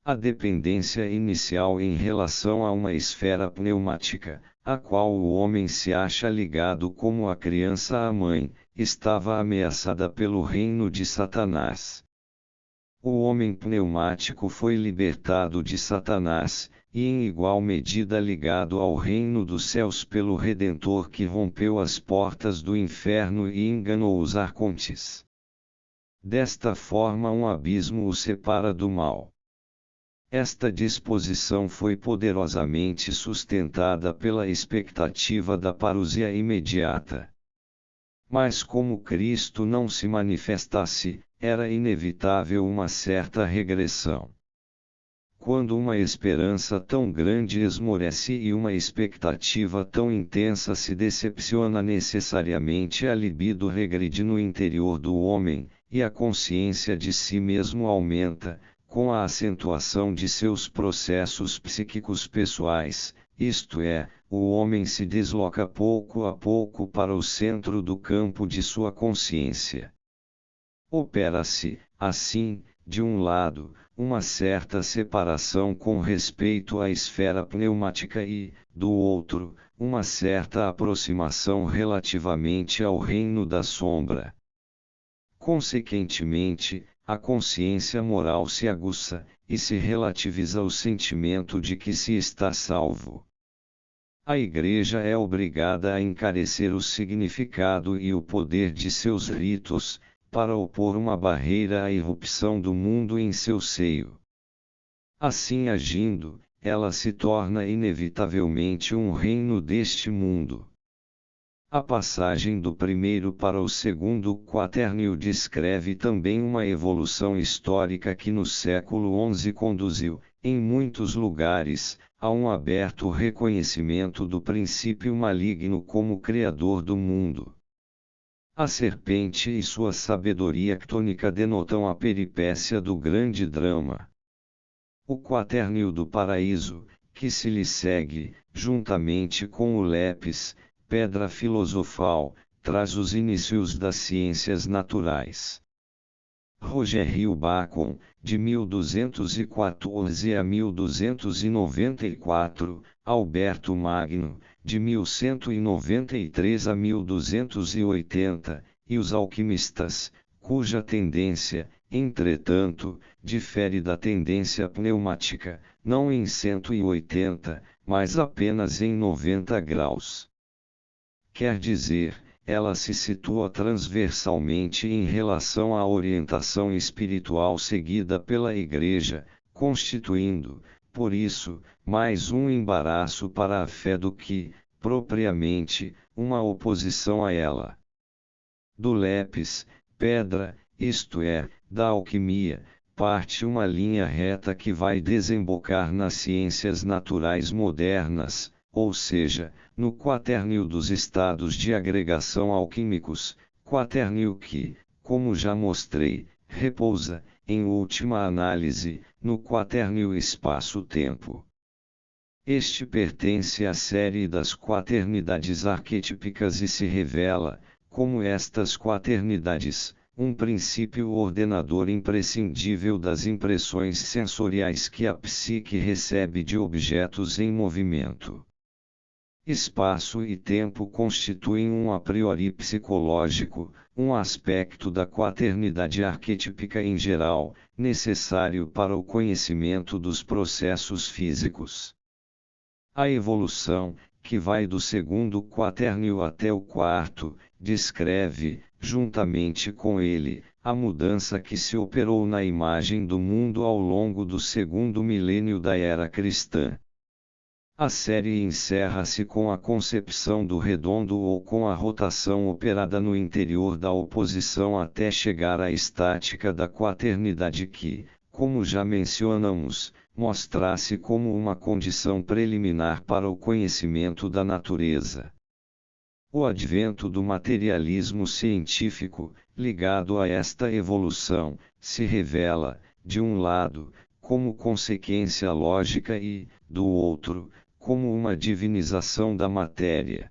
A dependência inicial em relação a uma esfera pneumática, a qual o homem se acha ligado como a criança à mãe, estava ameaçada pelo reino de Satanás. O homem pneumático foi libertado de Satanás, e em igual medida ligado ao reino dos céus pelo Redentor que rompeu as portas do inferno e enganou os arcontes. Desta forma um abismo o separa do mal. Esta disposição foi poderosamente sustentada pela expectativa da parousia imediata. Mas como Cristo não se manifestasse, era inevitável uma certa regressão. Quando uma esperança tão grande esmorece e uma expectativa tão intensa se decepciona necessariamente, a libido regride no interior do homem, e a consciência de si mesmo aumenta, com a acentuação de seus processos psíquicos pessoais, isto é, o homem se desloca pouco a pouco para o centro do campo de sua consciência. Opera-se, assim, de um lado, uma certa separação com respeito à esfera pneumática e, do outro, uma certa aproximação relativamente ao reino da sombra. Consequentemente, a consciência moral se aguça, e se relativiza o sentimento de que se está salvo. A Igreja é obrigada a encarecer o significado e o poder de seus ritos, para opor uma barreira à irrupção do mundo em seu seio. Assim agindo, ela se torna inevitavelmente um reino deste mundo. A passagem do primeiro para o segundo quaternio descreve também uma evolução histórica que no século XI conduziu, em muitos lugares, a um aberto reconhecimento do princípio maligno como criador do mundo. A serpente e sua sabedoria ctônica denotam a peripécia do grande drama. O quaternio do paraíso, que se lhe segue, juntamente com o lepis, pedra filosofal, traz os inícios das ciências naturais. Rogério Bacon, de 1214 a 1294, Alberto Magno, de 1193 a 1280, e os alquimistas, cuja tendência, entretanto, difere da tendência pneumática, não em 180, mas apenas em 90 graus. Quer dizer, ela se situa transversalmente em relação à orientação espiritual seguida pela Igreja, constituindo, por isso, mais um embaraço para a fé do que, propriamente, uma oposição a ela. Do lepis, pedra, isto é, da alquimia, parte uma linha reta que vai desembocar nas ciências naturais modernas, ou seja, no quaternio dos estados de agregação alquímicos, quaternio que, como já mostrei, repousa, em última análise, no quaternio espaço-tempo. Este pertence à série das quaternidades arquetípicas e se revela, como estas quaternidades, um princípio ordenador imprescindível das impressões sensoriais que a psique recebe de objetos em movimento. Espaço e tempo constituem um a priori psicológico, um aspecto da quaternidade arquetípica em geral, necessário para o conhecimento dos processos físicos. A evolução, que vai do segundo quaternio até o quarto, descreve, juntamente com ele, a mudança que se operou na imagem do mundo ao longo do segundo milênio da era cristã. A série encerra-se com a concepção do redondo ou com a rotação operada no interior da oposição até chegar à estática da quaternidade que, como já mencionamos, mostra-se como uma condição preliminar para o conhecimento da natureza. O advento do materialismo científico, ligado a esta evolução, se revela, de um lado, como consequência lógica e, do outro, como uma divinização da matéria.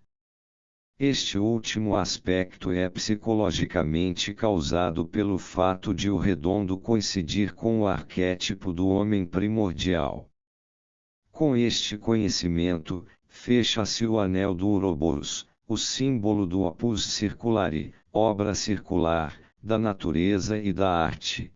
Este último aspecto é psicologicamente causado pelo fato de o redondo coincidir com o arquétipo do homem primordial. Com este conhecimento, fecha-se o anel do Ouroboros, o símbolo do opus circulare, obra circular, da natureza e da arte.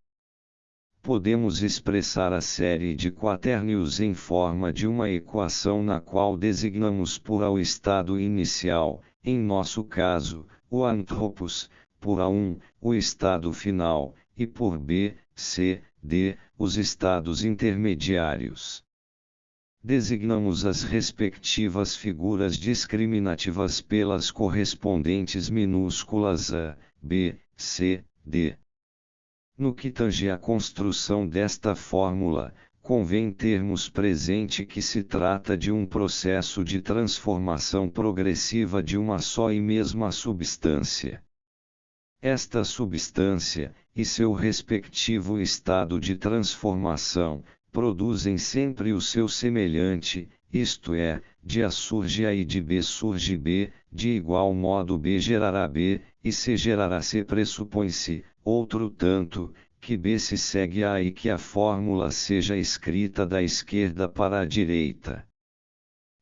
Podemos expressar a série de quaternios em forma de uma equação na qual designamos por A o estado inicial, em nosso caso, o anthropos, por A1, o estado final, e por B, C, D, os estados intermediários. Designamos as respectivas figuras discriminativas pelas correspondentes minúsculas A, B, C, D. No que tange à construção desta fórmula, convém termos presente que se trata de um processo de transformação progressiva de uma só e mesma substância. Esta substância, e seu respectivo estado de transformação, produzem sempre o seu semelhante, isto é, de A surge A e de B surge B, de igual modo B gerará B, e C gerará C. Pressupõe-se, outro tanto, que B se segue A e que a fórmula seja escrita da esquerda para a direita.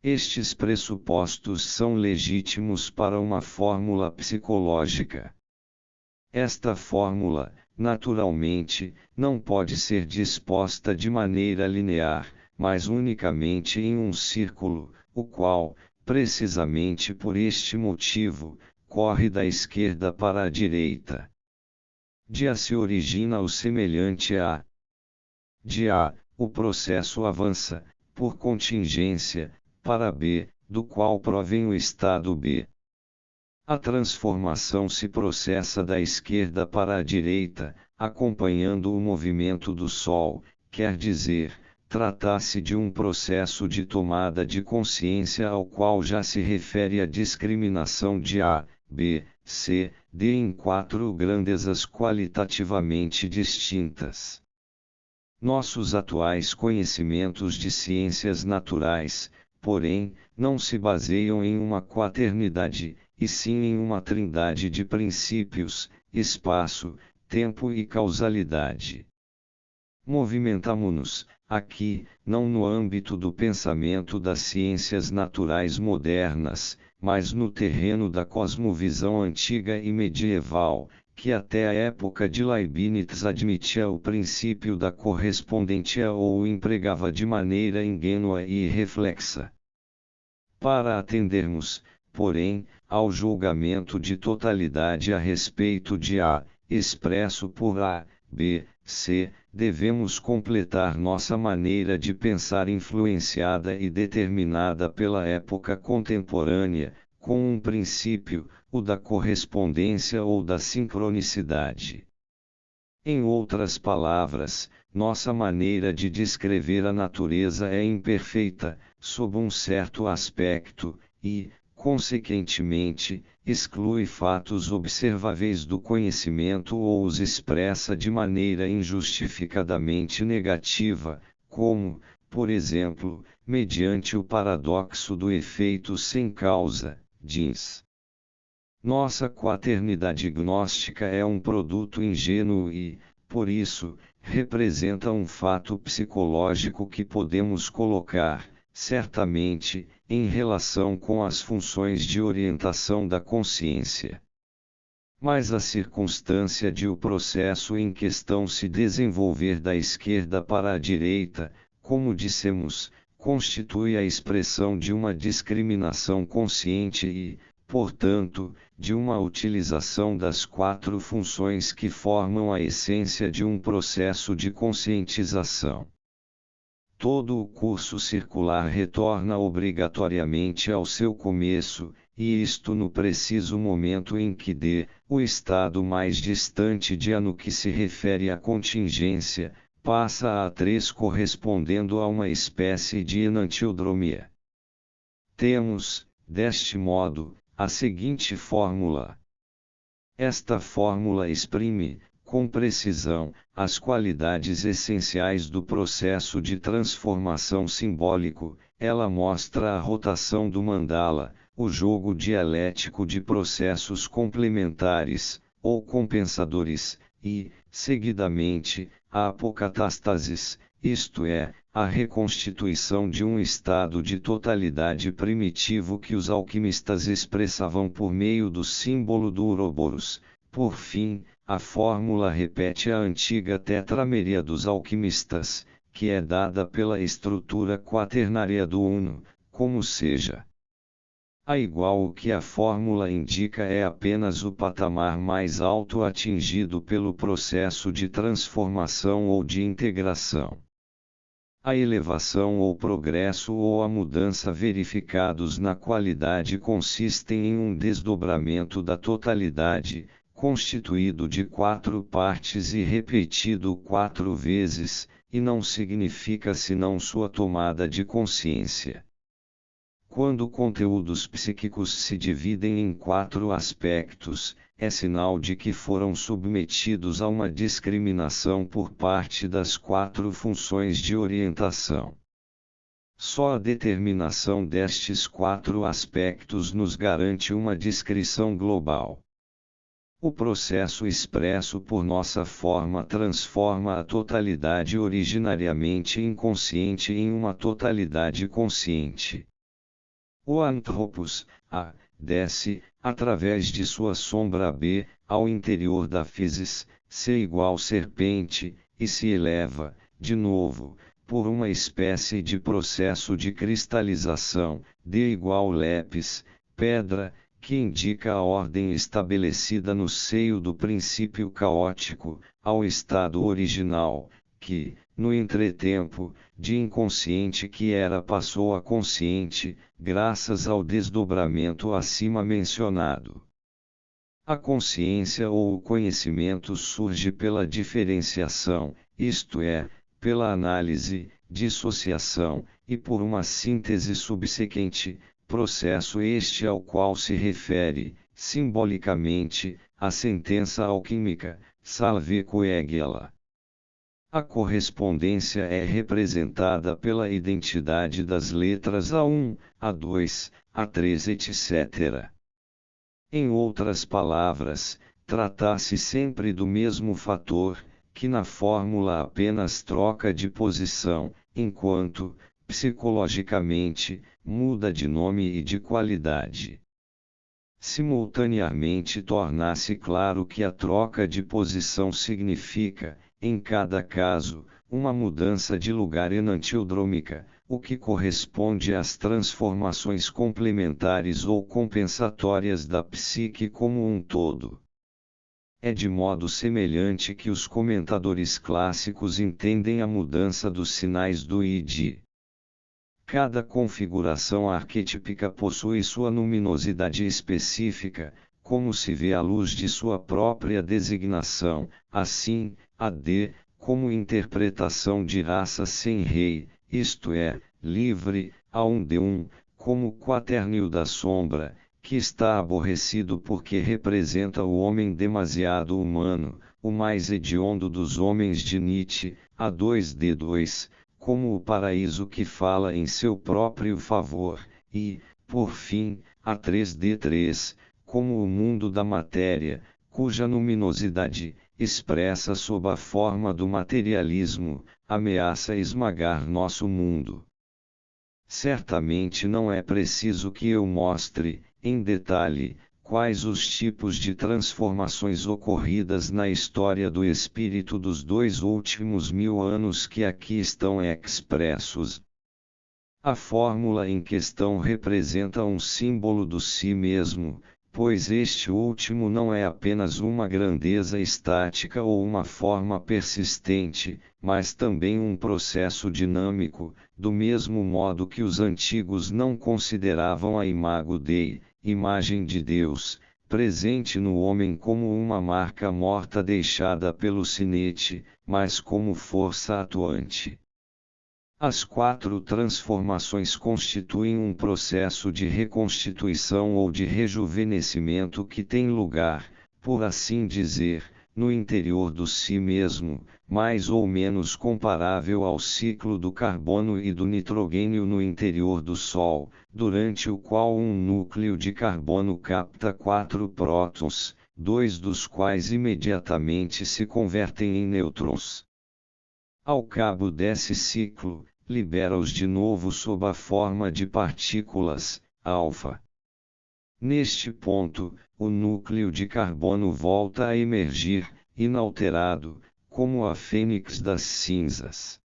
Estes pressupostos são legítimos para uma fórmula psicológica. Esta fórmula, naturalmente, não pode ser disposta de maneira linear, mas unicamente em um círculo, o qual, precisamente por este motivo, corre da esquerda para a direita. De A se origina o semelhante a. De A, o processo avança, por contingência, para B, do qual provém o estado B. A transformação se processa da esquerda para a direita, acompanhando o movimento do Sol, quer dizer, trata-se de um processo de tomada de consciência ao qual já se refere a discriminação de A, B, C, D em quatro grandezas qualitativamente distintas. Nossos atuais conhecimentos de ciências naturais, porém, não se baseiam em uma quaternidade, e sim em uma trindade de princípios, espaço, tempo e causalidade. Movimentamo-nos, aqui, não no âmbito do pensamento das ciências naturais modernas, mas no terreno da cosmovisão antiga e medieval, que até a época de Leibniz admitia o princípio da correspondência ou o empregava de maneira ingênua e irreflexa. Para atendermos, porém, ao julgamento de totalidade a respeito de A, expresso por A, B, C, devemos completar nossa maneira de pensar influenciada e determinada pela época contemporânea, com um princípio, o da correspondência ou da sincronicidade. Em outras palavras, nossa maneira de descrever a natureza é imperfeita, sob um certo aspecto, e, consequentemente, exclui fatos observáveis do conhecimento ou os expressa de maneira injustificadamente negativa, como, por exemplo, mediante o paradoxo do efeito sem causa, diz. Nossa quaternidade gnóstica é um produto ingênuo e, por isso, representa um fato psicológico que podemos colocar, certamente, em relação com as funções de orientação da consciência. Mas a circunstância de o processo em questão se desenvolver da esquerda para a direita, como dissemos, constitui a expressão de uma discriminação consciente e, portanto, de uma utilização das quatro funções que formam a essência de um processo de conscientização. Todo o curso circular retorna obrigatoriamente ao seu começo, e isto no preciso momento em que D, o estado mais distante de A no que se refere à contingência, passa a 3 correspondendo a uma espécie de enantiodromia. Temos, deste modo, a seguinte fórmula. Esta fórmula exprime, com precisão, as qualidades essenciais do processo de transformação simbólico. Ela mostra a rotação do mandala, o jogo dialético de processos complementares, ou compensadores, e, seguidamente, a apocatástasis, isto é, a reconstituição de um estado de totalidade primitivo que os alquimistas expressavam por meio do símbolo do Ouroboros. Por fim, a fórmula repete a antiga tetrameria dos alquimistas, que é dada pela estrutura quaternária do Uno, como seja. A igual o que a fórmula indica é apenas o patamar mais alto atingido pelo processo de transformação ou de integração. A elevação ou progresso ou a mudança verificados na qualidade consistem em um desdobramento da totalidade, constituído de 4 partes e repetido 4 vezes, e não significa senão sua tomada de consciência. Quando conteúdos psíquicos se dividem em 4 aspectos, é sinal de que foram submetidos a uma discriminação por parte das 4 funções de orientação. Só a determinação destes 4 aspectos nos garante uma descrição global. O processo expresso por nossa forma transforma a totalidade originariamente inconsciente em uma totalidade consciente. O antropos, A, desce, através de sua sombra B, ao interior da physis, C igual serpente, e se eleva, de novo, por uma espécie de processo de cristalização, D igual lepis, pedra, que indica a ordem estabelecida no seio do princípio caótico, ao estado original, que, no entretempo, de inconsciente que era passou a consciente, graças ao desdobramento acima mencionado. A consciência ou o conhecimento surge pela diferenciação, isto é, pela análise, dissociação, e por uma síntese subsequente, processo este ao qual se refere, simbolicamente, a sentença alquímica, salve coagula. A correspondência é representada pela identidade das letras A1, A2, A3 etc. Em outras palavras, trata-se sempre do mesmo fator, que na fórmula apenas troca de posição, enquanto, psicologicamente, muda de nome e de qualidade. Simultaneamente torna-se claro que a troca de posição significa, em cada caso, uma mudança de lugar enantiodrômica, o que corresponde às transformações complementares ou compensatórias da psique como um todo. É de modo semelhante que os comentadores clássicos entendem a mudança dos sinais do id. Cada configuração arquetípica possui sua luminosidade específica, como se vê à luz de sua própria designação, assim, a D, como interpretação de raça sem rei, isto é, livre, a um D1, como quaternio da sombra, que está aborrecido porque representa o homem demasiado humano, o mais hediondo dos homens de Nietzsche, a 2D2, como o paraíso que fala em seu próprio favor, e, por fim, a 3D3, como o mundo da matéria, cuja luminosidade, expressa sob a forma do materialismo, ameaça esmagar nosso mundo. Certamente não é preciso que eu mostre, em detalhe, quais os tipos de transformações ocorridas na história do espírito dos 2 últimos 1000 anos que aqui estão expressos. A fórmula em questão representa um símbolo do si mesmo, pois este último não é apenas uma grandeza estática ou uma forma persistente, mas também um processo dinâmico, do mesmo modo que os antigos não consideravam a imago Dei, imagem de Deus, presente no homem como uma marca morta deixada pelo sinete, mas como força atuante. As 4 transformações constituem um processo de reconstituição ou de rejuvenescimento que tem lugar, por assim dizer, no interior do si mesmo, mais ou menos comparável ao ciclo do carbono e do nitrogênio no interior do Sol, durante o qual um núcleo de carbono capta 4 prótons, 2 dos quais imediatamente se convertem em nêutrons. Ao cabo desse ciclo, libera-os de novo sob a forma de partículas, alfa. Neste ponto, o núcleo de carbono volta a emergir, inalterado, como a fênix das cinzas.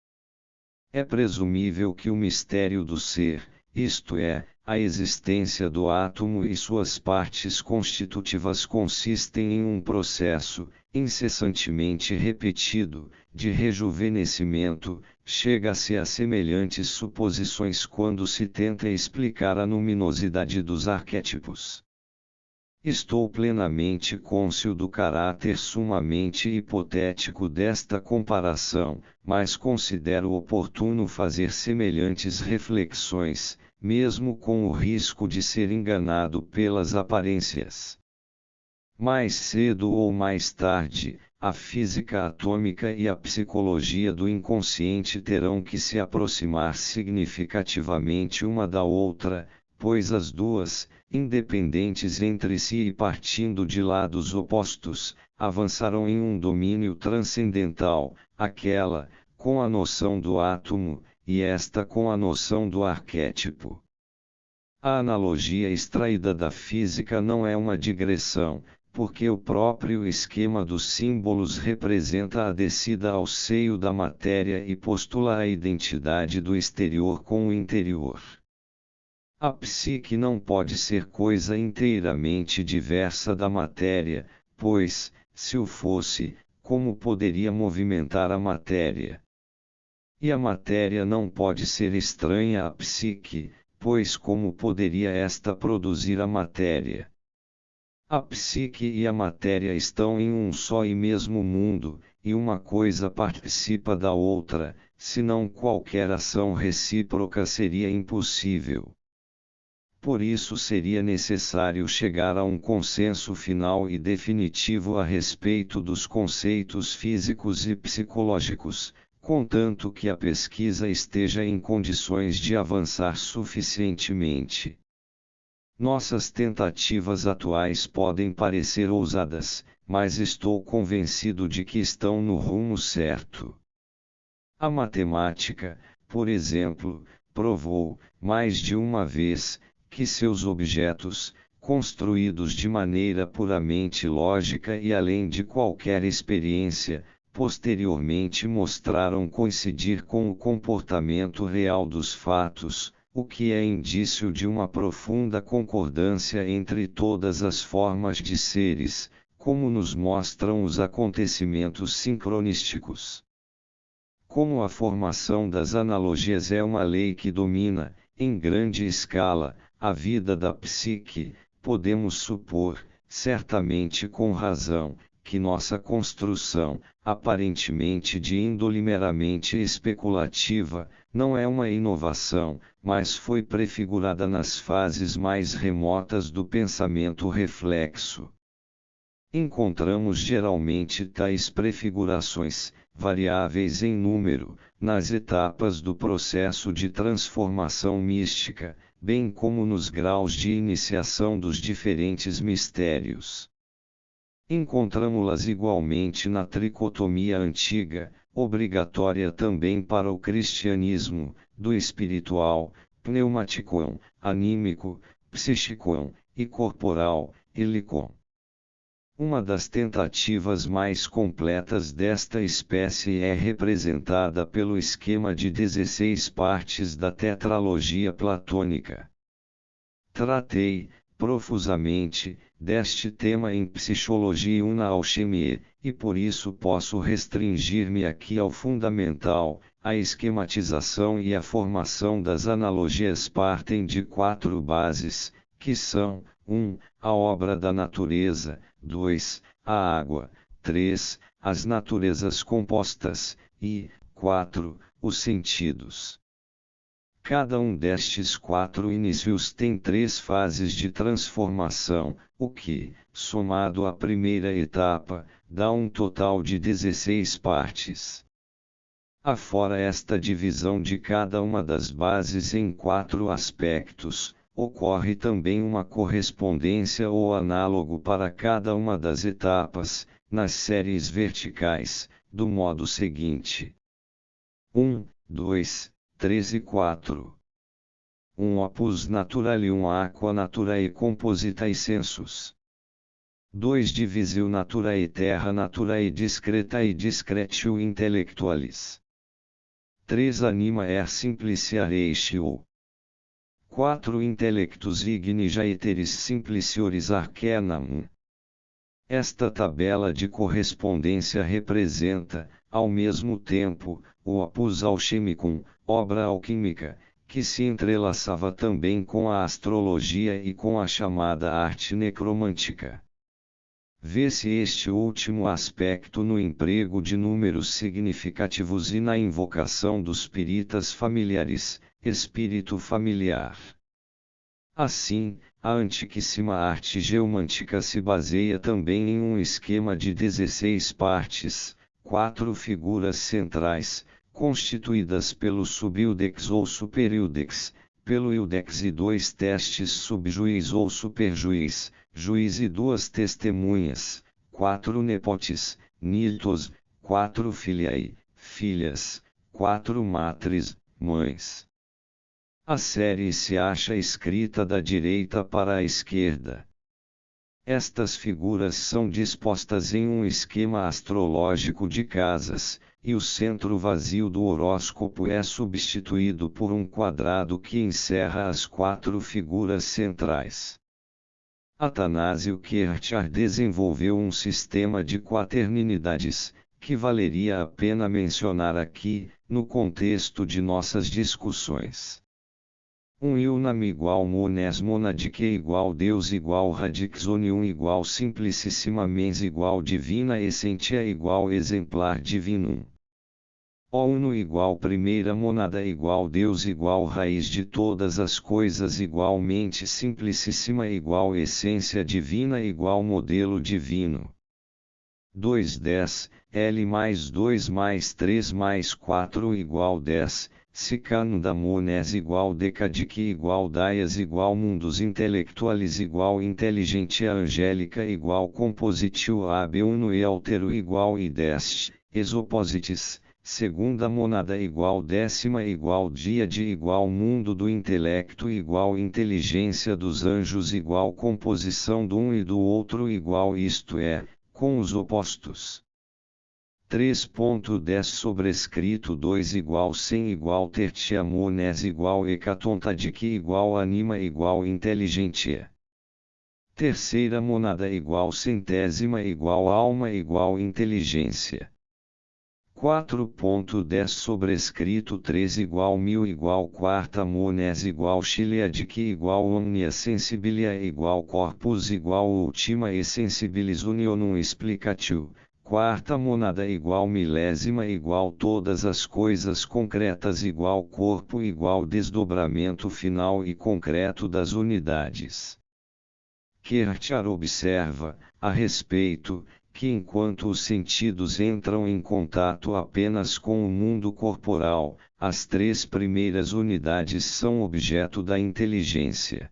É presumível que o mistério do ser, isto é, a existência do átomo e suas partes constitutivas consistem em um processo, incessantemente repetido, de rejuvenescimento, chega-se a semelhantes suposições quando se tenta explicar a luminosidade dos arquétipos. Estou plenamente cônscio do caráter sumamente hipotético desta comparação, mas considero oportuno fazer semelhantes reflexões, mesmo com o risco de ser enganado pelas aparências. Mais cedo ou mais tarde, a física atômica e a psicologia do inconsciente terão que se aproximar significativamente uma da outra, pois as duas, independentes entre si e partindo de lados opostos, avançarão em um domínio transcendental, aquela, com a noção do átomo, e esta com a noção do arquétipo. A analogia extraída da física não é uma digressão, porque o próprio esquema dos símbolos representa a descida ao seio da matéria e postula a identidade do exterior com o interior. A psique não pode ser coisa inteiramente diversa da matéria, pois, se o fosse, como poderia movimentar a matéria? E a matéria não pode ser estranha à psique, pois como poderia esta produzir a matéria? A psique e a matéria estão em um só e mesmo mundo, e uma coisa participa da outra, senão qualquer ação recíproca seria impossível. Por isso seria necessário chegar a um consenso final e definitivo a respeito dos conceitos físicos e psicológicos, contanto que a pesquisa esteja em condições de avançar suficientemente. Nossas tentativas atuais podem parecer ousadas, mas estou convencido de que estão no rumo certo. A matemática, por exemplo, provou, mais de uma vez, que seus objetos, construídos de maneira puramente lógica e além de qualquer experiência, posteriormente mostraram coincidir com o comportamento real dos fatos, o que é indício de uma profunda concordância entre todas as formas de seres, como nos mostram os acontecimentos sincronísticos. Como a formação das analogias é uma lei que domina, em grande escala, a vida da psique, podemos supor, certamente com razão, que nossa construção, aparentemente de índole meramente especulativa, não é uma inovação, mas foi prefigurada nas fases mais remotas do pensamento reflexo. Encontramos geralmente tais prefigurações, variáveis em número, nas etapas do processo de transformação mística, bem como nos graus de iniciação dos diferentes mistérios. Encontramo-las igualmente na tricotomia antiga, obrigatória também para o cristianismo, do espiritual, pneumaticon, anímico, psichicon, e corporal, helicon. Uma das tentativas mais completas desta espécie é representada pelo esquema de 16 partes da tetralogia platônica. Tratei, profusamente, deste tema em Psicologia e na Alchimia, e por isso posso restringir-me aqui ao fundamental. A esquematização e a formação das analogias partem de 4 bases, que são: 1. A obra da natureza, 2. A água, 3. As naturezas compostas, e 4. Os sentidos. Cada um destes 4 inícios tem 3 fases de transformação, o que, somado à primeira etapa, dá um total de 16 partes. Afora esta divisão de cada uma das bases em 4 aspectos, ocorre também uma correspondência ou análogo para cada uma das etapas, nas séries verticais, do modo seguinte: 1, 2, 3 e 4. 1 opus naturalium aqua naturae compositae sensus. 2 divisio naturae terra naturae discretae discretio intellectualis. 3 anima simplicia ratio. 4 Intellectus igni jaeteris simplicioris arcanam. Esta tabela de correspondência representa, ao mesmo tempo, o opus alchemicum, obra alquímica, que se entrelaçava também com a astrologia e com a chamada arte necromântica. Vê-se este último aspecto no emprego de números significativos e na invocação dos spiritas familiares, espírito familiar. Assim, a antiquíssima arte geomântica se baseia também em um esquema de 16 partes, 4 figuras centrais, constituídas pelo subildex ou superildex, pelo ildex e 2 testes subjuiz ou superjuiz, juiz e 2 testemunhas, 4 nepotes, niltos, 4 filiae, filhas, 4 matris, mães. A série se acha escrita da direita para a esquerda. Estas figuras são dispostas em um esquema astrológico de casas, e o centro vazio do horóscopo é substituído por um quadrado que encerra as 4 figuras centrais. Atanásio Kirchner desenvolveu um sistema de quaternidades, que valeria a pena mencionar aqui, no contexto de nossas discussões. Unam igual mones monadique igual Deus igual radix unium igual simplicissima mens igual divina essentia igual exemplar divinum. O uno igual primeira monada igual Deus igual raiz de todas as coisas igualmente simplicissima igual essência divina igual modelo divino. 2:10, L mais 2 mais 3 mais 4 igual 10, Sicanda mones igual decadique igual daias igual mundos intelectuales igual inteligentia angélica igual compositio ab uno e altero igual idest, exoposites, segunda monada igual décima igual díade igual mundo do intelecto igual inteligência dos anjos igual composição do um e do outro igual isto é, com os opostos. 3.10 sobrescrito 2 igual 100 igual tertia mones igual hecatontadique igual anima igual inteligentia. Terceira monada igual centésima igual alma igual inteligência. 4.10 sobrescrito 3 igual 1000 igual quarta mones igual chiliadique igual omnia sensibilia igual corpus igual ultima e sensibilis unionum explicatio. Quarta monada igual milésima igual todas as coisas concretas igual corpo igual desdobramento final e concreto das unidades. Kierkegaard observa, a respeito, que enquanto os sentidos entram em contato apenas com o mundo corporal, as três primeiras unidades são objeto da inteligência.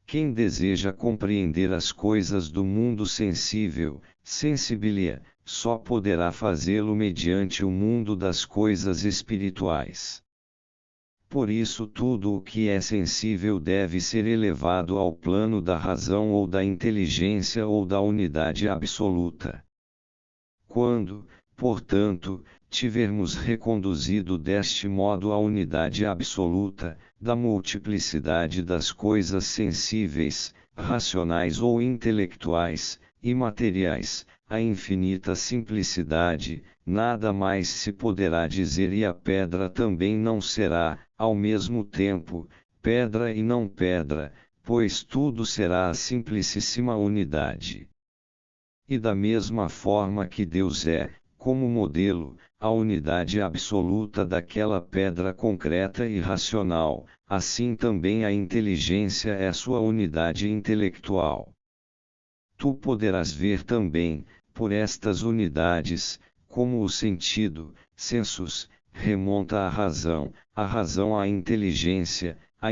Quem deseja compreender as coisas do mundo sensível, sensibilia, só poderá fazê-lo mediante o mundo das coisas espirituais. Por isso tudo o que é sensível deve ser elevado ao plano da razão ou da inteligência ou da unidade absoluta. Quando, portanto, tivermos reconduzido deste modo a unidade absoluta, da multiplicidade das coisas sensíveis, racionais ou intelectuais, imateriais, a infinita simplicidade, nada mais se poderá dizer e a pedra também não será, ao mesmo tempo, pedra e não pedra, pois tudo será a simplicíssima unidade. E da mesma forma que Deus é, como modelo, a unidade absoluta daquela pedra concreta e racional, assim também a inteligência é sua unidade intelectual. Tu poderás ver também, por estas unidades, como o sentido, sensus, remonta à razão à inteligência a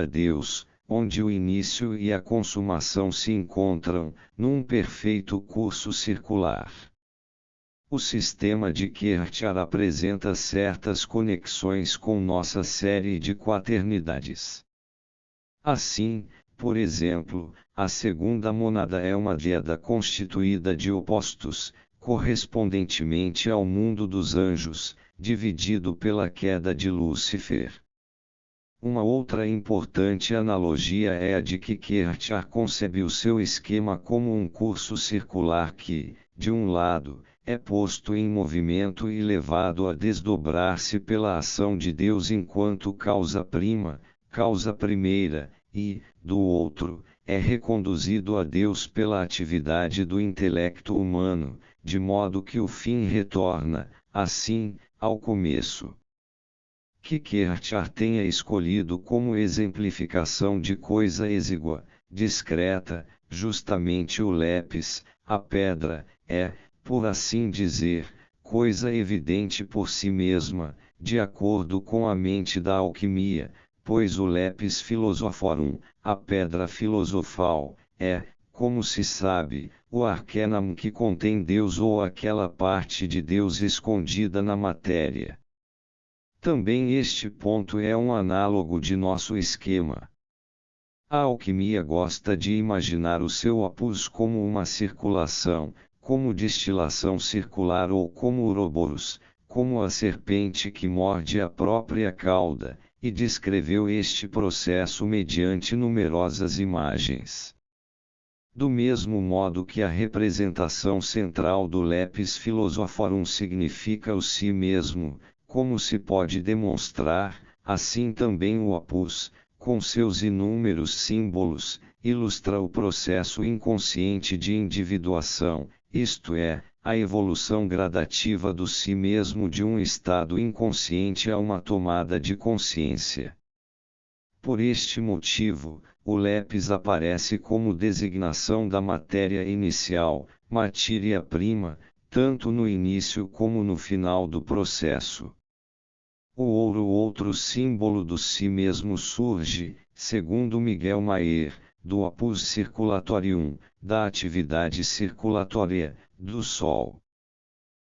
Deus, onde o início e a consumação se encontram, num perfeito curso circular. O sistema de Kierkegaard apresenta certas conexões com nossa série de quaternidades. Assim, por exemplo, a segunda monada é uma díada constituída de opostos, correspondentemente ao mundo dos anjos, dividido pela queda de Lúcifer. Uma outra importante analogia é a de que Kierkegaard concebe o seu esquema como um curso circular que, de um lado, é posto em movimento e levado a desdobrar-se pela ação de Deus enquanto causa primeira, e, do outro, é reconduzido a Deus pela atividade do intelecto humano, de modo que o fim retorna, assim, ao começo. Que Kierkegaard tenha escolhido como exemplificação de coisa exígua, discreta, justamente o lápis, a pedra, é, por assim dizer, coisa evidente por si mesma, de acordo com a mente da alquimia, pois o lápis philosophorum, a pedra filosofal, é, como se sabe, o arcanum que contém Deus ou aquela parte de Deus escondida na matéria. Também este ponto é um análogo de nosso esquema. A alquimia gosta de imaginar o seu opus como uma circulação, como destilação circular ou como Ouroboros, como a serpente que morde a própria cauda, e descreveu este processo mediante numerosas imagens. Do mesmo modo que a representação central do Lepis Philosophorum significa o si mesmo, como se pode demonstrar, assim também o opus, com seus inúmeros símbolos, ilustra o processo inconsciente de individuação, isto é, a evolução gradativa do si mesmo de um estado inconsciente a uma tomada de consciência. Por este motivo, o Lepis aparece como designação da matéria inicial, matéria-prima, tanto no início como no final do processo. O ouro, outro símbolo do si mesmo, surge, segundo Miguel Maier, do opus circulatorium, da atividade circulatória, do Sol.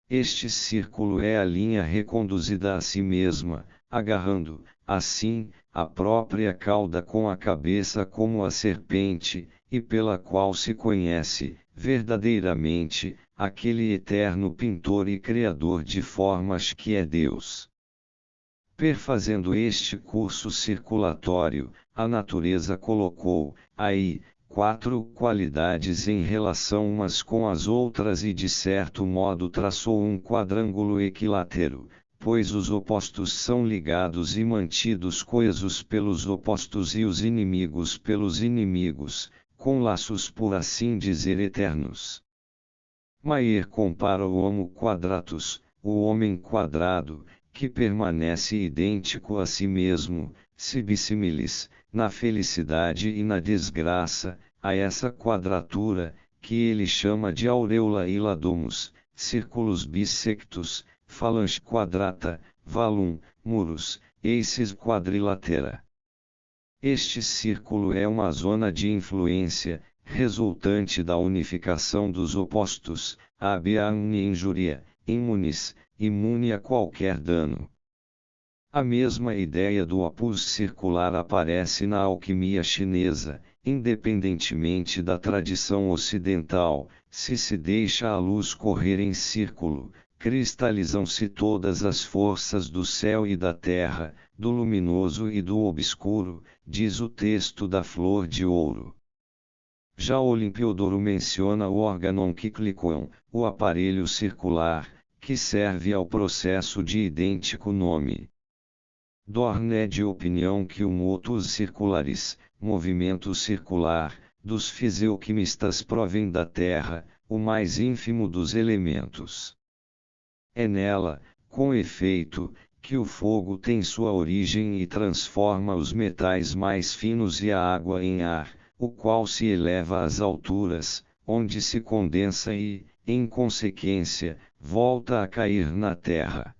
Este círculo é a linha reconduzida a si mesma, agarrando, assim, a própria cauda com a cabeça como a serpente, e pela qual se conhece, verdadeiramente, aquele eterno pintor e criador de formas que é Deus. Perfazendo este curso circulatório, a natureza colocou, aí, 4 qualidades em relação umas com as outras e de certo modo traçou um quadrângulo equilátero, pois os opostos são ligados e mantidos coesos pelos opostos e os inimigos pelos inimigos, com laços por assim dizer eternos. Maier compara o homo quadratus, o homem quadrado, que permanece idêntico a si mesmo, sibi similis, na felicidade e na desgraça, a essa quadratura, que ele chama de aureola illa domus, círculos bissectos, phalange quadrata, valum, muros, aces quadrilatera. Este círculo é uma zona de influência, resultante da unificação dos opostos, habia omnia injuria, imunis, imune a qualquer dano. A mesma ideia do opus circular aparece na alquimia chinesa, independentemente da tradição ocidental, se deixa a luz correr em círculo, cristalizam-se todas as forças do céu e da terra, do luminoso e do obscuro, diz o texto da Flor de Ouro. Já Olimpiodoro menciona o organon kyklikoon, o aparelho circular, que serve ao processo de idêntico nome. Dorn é de opinião que o motus circularis, movimento circular, dos fisioquimistas provém da Terra, o mais ínfimo dos elementos. É nela, com efeito, que o fogo tem sua origem e transforma os metais mais finos e a água em ar, o qual se eleva às alturas, onde se condensa e, em consequência, volta a cair na terra.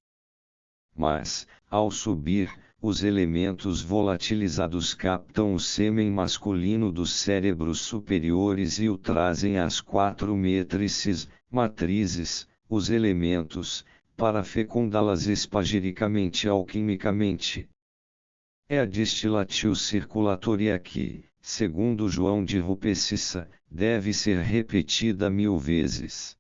Mas, ao subir, os elementos volatilizados captam o sêmen masculino dos cérebros superiores e o trazem às 4 matrizes, os elementos, para fecundá-las espagiricamente alquimicamente. É a distilatio circulatoria que, segundo João de Rupescissa, deve ser repetida 1000 vezes.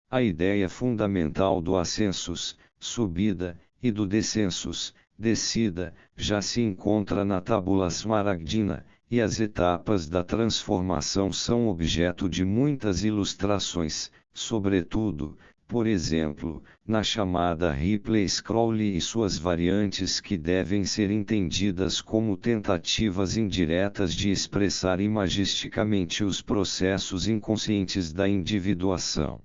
A ideia fundamental do ascensus, subida, e do descensus, descida, já se encontra na Tábula Smaragdina, e as etapas da transformação são objeto de muitas ilustrações, sobretudo, por exemplo, na chamada Ripley-Scrolly e suas variantes que devem ser entendidas como tentativas indiretas de expressar imagisticamente os processos inconscientes da individuação.